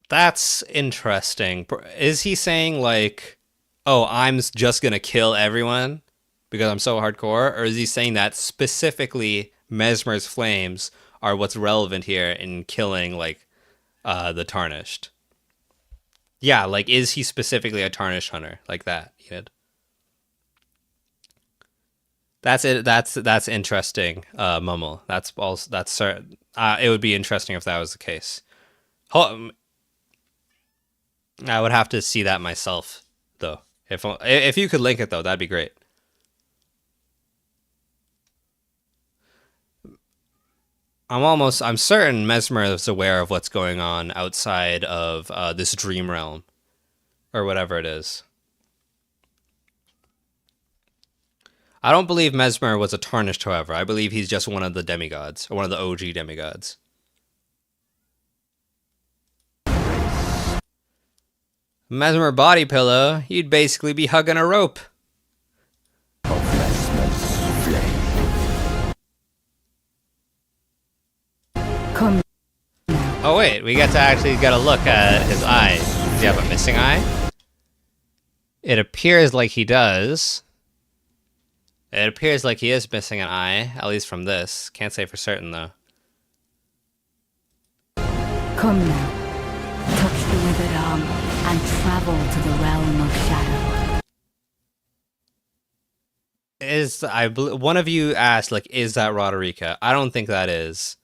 That's interesting. Is he saying like, oh, I'm just gonna kill everyone because I'm so hardcore? Or is he saying that specifically Mesmer's flames are what's relevant here in killing like the Tarnished? Yeah, like is he specifically a Tarnished hunter like that? Enid? That's it. That's interesting, Mummel. That's also that's certain. It would be interesting if that was the case. I would have to see that myself, though. If you could link it though, that'd be great. I'm certain Mesmer is aware of what's going on outside of this dream realm, or whatever it is. I don't believe Mesmer was a Tarnished, however. I believe he's just one of the demigods, or one of the OG demigods. Mesmer body pillow, you'd basically be hugging a rope. Of Mesmer's flame. Come. Oh wait, we get a look at his eye. Does he have a missing eye? It appears like he does. It appears like he is missing an eye, at least from this. Can't say for certain though. Come now. Touch the withered arm and travel to the realm of shadow. One of you asked, like, is that Roderica? I don't think that is.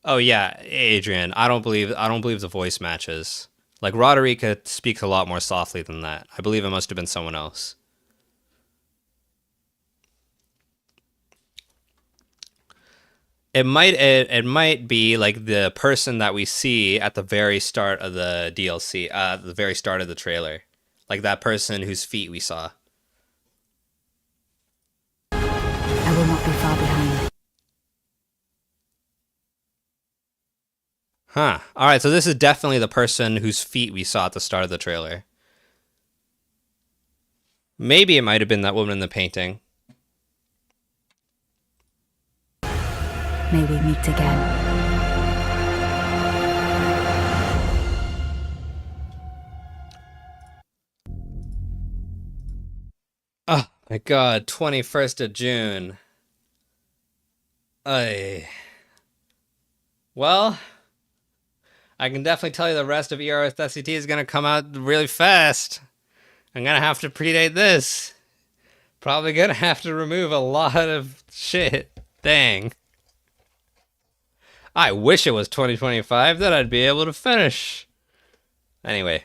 Oh yeah, Adrian. I don't believe the voice matches. Like Roderica speaks a lot more softly than that. I believe it must have been someone else. It might be like the person that we see at the very start of the DLC, the very start of the trailer, like that person whose feet we saw. I will not be far behind. Huh. All right, so this is definitely the person whose feet we saw at the start of the trailer. Maybe it might have been that woman in the painting. May we meet again. Oh my god, 21st of June. Ay. Well, I can definitely tell you the rest of ERS SCT is going to come out really fast. I'm going to have to predate this. Probably going to have to remove a lot of shit. Dang. I wish it was 2025, then I'd be able to finish. Anyway.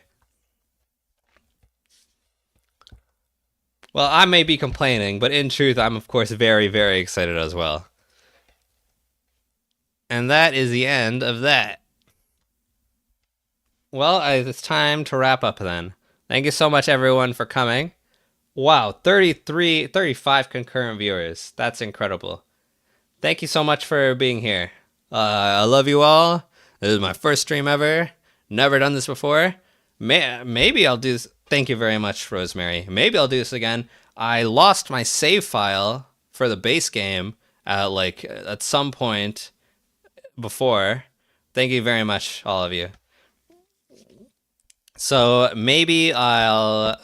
Well, I may be complaining, but in truth, I'm of course very, very excited as well. And that is the end of that. Well, it's time to wrap up then. Thank you so much, everyone, for coming. Wow, 35 concurrent viewers. That's incredible. Thank you so much for being here. I love you all. This is my first stream ever. Never done this before. Maybe I'll do this. Thank you very much, Rosemary. Maybe I'll do this again. I lost my save file for the base game at some point before. Thank you very much, all of you. So maybe I'll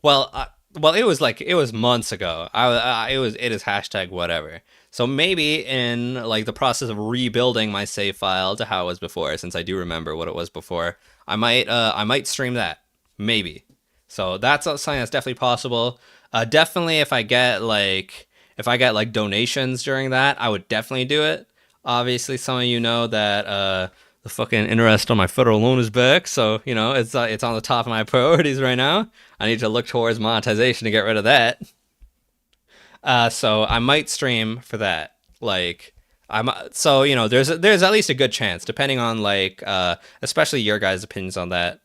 well, it was months ago. It is hashtag whatever. So maybe in like the process of rebuilding my save file to how it was before, since I do remember what it was before, I might stream that. Maybe. So that's something that's definitely possible. Definitely if I get donations during that, I would definitely do it. Obviously, some of you know that the fucking interest on my federal loan is back, so you know it's on the top of my priorities right now. I need to look towards monetization to get rid of that. So I might stream for that. So you know, there's at least a good chance, depending on especially your guys' opinions on that.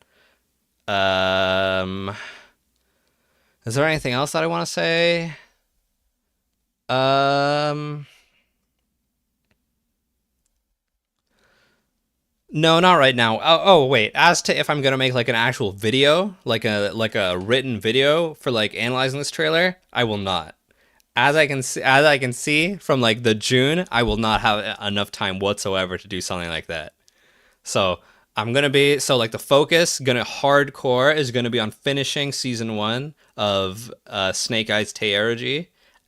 Is there anything else that I want to say? No, not right now. Oh, wait. As to if I'm gonna make like an actual video, like a written video for like analyzing this trailer, I will not. As I can see from like the June, I will not have enough time whatsoever to do something like that. So the focus hardcore is gonna be on finishing season 1 of Snake Eyes Teology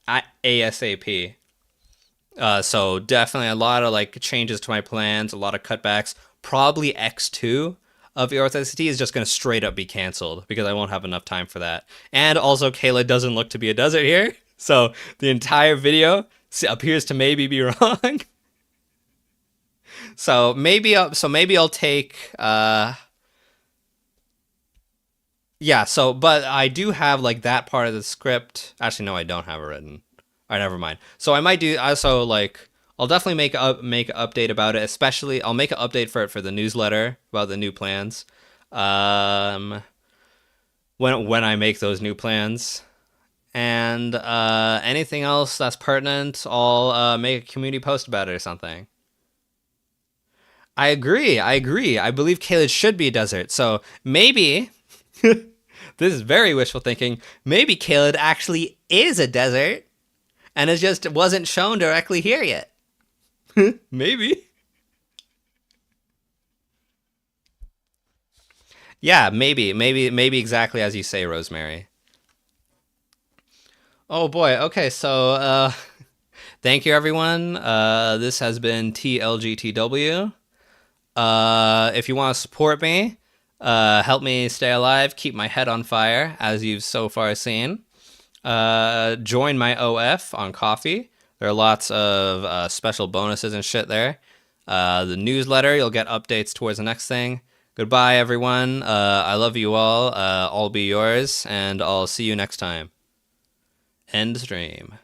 at ASAP. So definitely a lot of like changes to my plans, a lot of cutbacks. Probably X2 of Earth SCT is just going to straight up be canceled because I won't have enough time for that. And also, Kayla doesn't look to be a desert here, so the entire video appears to maybe be wrong. So maybe I'll take but I do have like that part of the script. Actually, no, I don't have it written. All right, never mind. So I might do also like. I'll definitely make an update about it. Especially, I'll make an update for it for the newsletter about the new plans. When I make those new plans, and anything else that's pertinent, I'll make a community post about it or something. I agree. I believe Caelid should be a desert. So maybe this is very wishful thinking. Maybe Caelid actually is a desert, and it just wasn't shown directly here yet. Maybe. Yeah, maybe exactly as you say, Rosemary. Oh boy. Okay, so thank you everyone. This has been TLGTW. If you want to support me, help me stay alive, keep my head on fire, as you've so far seen, join my OF on Coffee. There are lots of special bonuses and shit there. The newsletter, you'll get updates towards the next thing. Goodbye, everyone. I love you all. I'll be yours, and I'll see you next time. End stream.